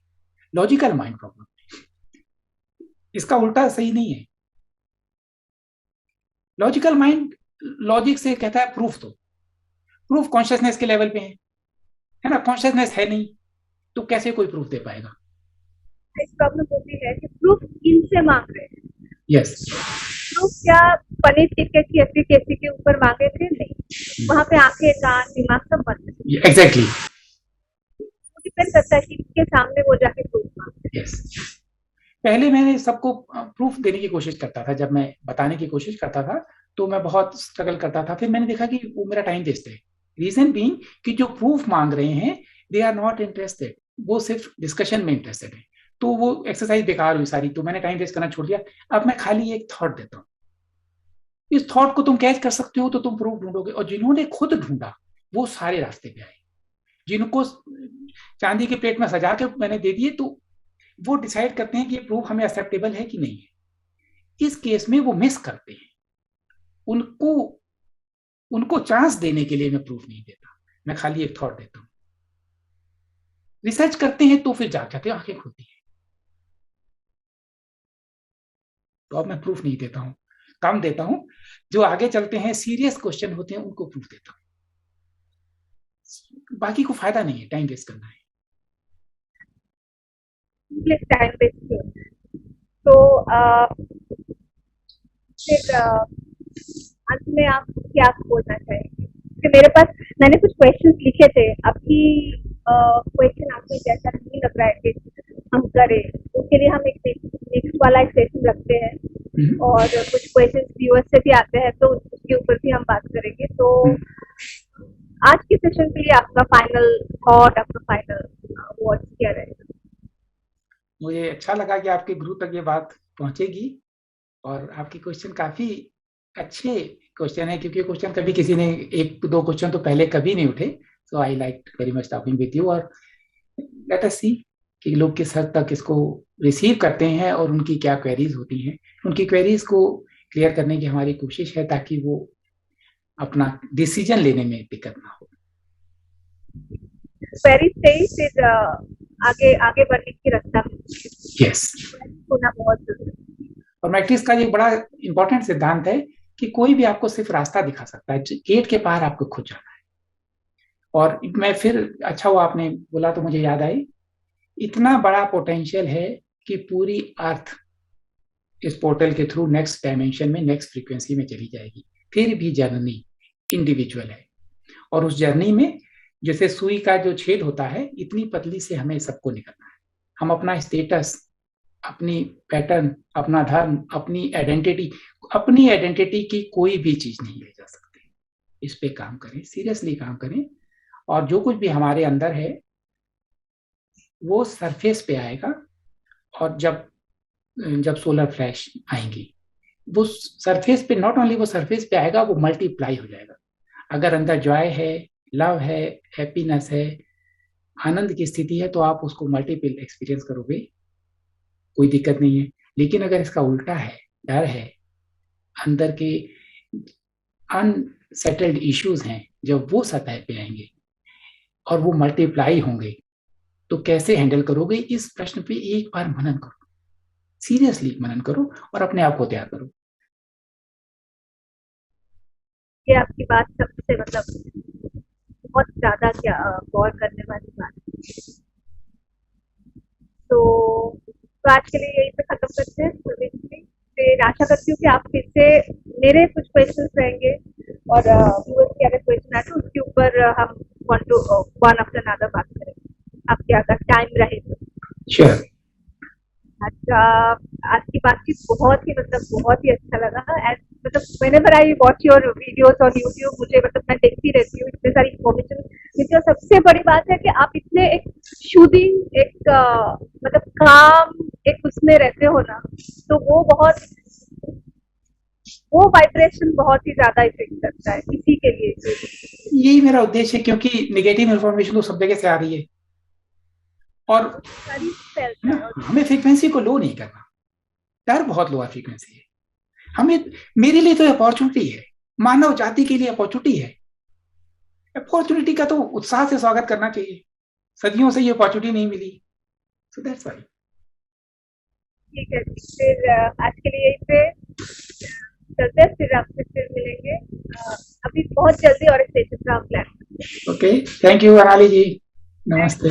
लॉजिकल माइंड प्रॉब्लम है, इसका उल्टा सही नहीं है। लॉजिकल माइंड लॉजिक से कहता है प्रूफ दो, प्रूफ कॉन्शियसनेस के लेवल पे है ना। कॉन्शियसनेस है नहीं तो कैसे कोई प्रूफ दे पाएगा। एक प्रॉब्लम होती है कि प्रूफ इनसे मांग रहे हैं. यस. प्रूफ क्या पनीर टिक्के की एफिकेसी के ऊपर मांगे थे? नहीं. वहाँ पे आंखें, कान, दिमाग सब बंद है. एग्जैक्टली. डिपेंड करता है कि इसके सामने वो जाके प्रूफ मांगे. यस. पहले मैंने सबको प्रूफ देने की कोशिश करता था, जब मैं बताने की कोशिश करता था तो मैं बहुत स्ट्रगल करता था. फिर मैंने देखा कि वो मेरा टाइम वेस्ट है. रीजन बीइंग कि जो प्रूफ मांग रहे हैं दे आर नॉट इंटरेस्टेड, वो सिर्फ डिस्कशन में इंटरेस्टेड है. तो वो एक्सरसाइज बेकार हुई सारी, तो मैंने टाइम वेस्ट करना छोड़ दिया. अब मैं खाली एक थॉट देता हूँ, इस थॉट को तुम कैच कर सकते हो तो तुम प्रूफ ढूंढोगे. और जिन्होंने खुद ढूंढा वो सारे रास्ते पे आए. जिनको चांदी के प्लेट में सजा के मैंने दे दिए तो वो डिसाइड करते हैं कि ये प्रूफ हमें एक्सेप्टेबल है कि नहीं है. इस केस में वो मिस करते हैं. उनको चांस देने के लिए मैं प्रूफ नहीं देता, मैं खाली एक थॉट देता हूं. रिसर्च करते हैं तो फिर जाग जाते हैं, आंखें खुलती है. तो अब मैं प्रूफ नहीं देता हूं, कम देता हूं. जो आगे चलते हैं सीरियस क्वेश्चन होते हैं उनको प्रूफ देता हूं. बाकी को फायदा नहीं है टाइम वेस्ट करना है. टाइम वेस्ट होता है. तो फिर अंत में आप क्या बोलना चाहेंगे? कि मेरे पास मैंने कुछ क्वेश्चंस लिखे थे. अभी क्वेश्चन आपको जैसा नहीं लग रहा है कि हम करें, उसके लिए हम एक नेक्स्ट वाला एक सेशन रखते हैं. और कुछ क्वेश्चंस व्यूअर्स से भी आते हैं तो उसके ऊपर भी हम बात करेंगे. तो आज के सेशन के लिए आपका फाइनल थॉट, आपका फाइनल वर्ड्स क्या रहेगा? मुझे अच्छा लगा कि आपके गुरु तक ये बात पहुंचेगी. और आपके क्वेश्चन काफी अच्छे क्वेश्चन है, क्योंकि क्वेश्चन कभी किसी ने, एक दो क्वेश्चन तो पहले कभी नहीं उठे. So I like very much talking with you. और लेट अस सी कि लोग किस हद तक इसको रिसीव करते हैं और उनकी क्या क्वेरीज होती हैं. उनकी क्वेरीज को क्लियर करने की हमारी कोशिश है ताकि वो अपना डिसीजन लेने में दिक्कत ना हो. क्वेरीज से ही फिर आगे बढ़ने की रास्ता. यस. होना बहुत जरूरी. और मैट्रिक्स का एक बड़ा इंपॉर्टेंट सिद्धांत है कि कोई भी आपको सिर्फ रास्ता दिखा सकता है, गेट के पार आपको खुद जाना है. और मैं फिर, अच्छा हुआ आपने बोला तो मुझे याद आई, इतना बड़ा पोटेंशियल है कि पूरी अर्थ इस पोर्टल के थ्रू नेक्स्ट डायमेंशन में, नेक्स्ट फ्रीक्वेंसी में चली जाएगी. फिर भी जर्नी इंडिविजुअल है. और उस जर्नी में जैसे सुई का जो छेद होता है, इतनी पतली से हमें सबको निकलना है. हम अपना स्टेटस, अपनी पैटर्न, अपना धर्म, अपनी आइडेंटिटी की कोई भी चीज नहीं ले जा सकते. इस पे काम करें, सीरियसली काम करें. और जो कुछ भी हमारे अंदर है वो सरफेस पे आएगा. और जब सोलर फ्लैश आएंगी, वो सरफेस पे, नॉट ओनली वो सरफेस पे आएगा, वो मल्टीप्लाई हो जाएगा. अगर अंदर जॉय है, लव है, हैप्पीनेस है, आनंद की स्थिति है, तो आप उसको मल्टीपल एक्सपीरियंस करोगे, कोई दिक्कत नहीं है. लेकिन अगर इसका उल्टा है, डर है, अंदर के अनसेटल्ड इश्यूज हैं, जब वो सतह पे आएंगे और वो मल्टीप्लाई होंगे, तो कैसे हैंडल करोगे? इस प्रश्न पे एक बार मनन करो, सीरियसली मनन करो और अपने आप को तैयार करो. ये आपकी बात सबसे बहुत ज्यादा क्या गौर करने वाली बात. तो आज के लिए यही पे खत्म करते हैं. फिर आशा करती हूँ कि आप फिर से, मेरे कुछ क्वेश्चन रहेंगे और व्यूअर्स के अगर क्वेश्चन आए तो उसके ऊपर हम वन आफ्टर अनदर बात करेंगे, आपके अगर टाइम रहे तो. Sure. अच्छा, आज की बातचीत बहुत ही अच्छा लगा. whenever I watch your videos on YouTube, मुझे मैं देखती रहती हूँ इतने सारी इन्फॉर्मेशन. लेकिन सबसे बड़ी बात है कि आप इतने एक शूदिंग, एक काम, एक उसमें रहते हो ना, तो वो वाइब्रेशन बहुत ही ज्यादा इफेक्ट करता है किसी के लिए. यही मेरा उद्देश्य है, क्योंकि नेगेटिव इन्फॉर्मेशन तो सब जगह से आ रही है और हमें फ्रीक्वेंसी को लो नहीं करना. डर बहुत लो फ्रीक्वेंसी है. हमें, मेरे लिए तो अपॉर्चुनिटी है, मानव जाति के लिए अपॉर्चुनिटी है. अपॉर्चुनिटी का तो उत्साह से स्वागत करना चाहिए. सदियों से ये अपॉर्चुनिटी नहीं मिली, सो दैट्स व्हाई. ठीक है, फिर आज के लिए यहीं पे चलते हैं. फिर आपसे फिर मिलेंगे अभी बहुत जल्दी और एक सेशन का प्लान. ओके, थैंक यू अनाली जी. नमस्ते.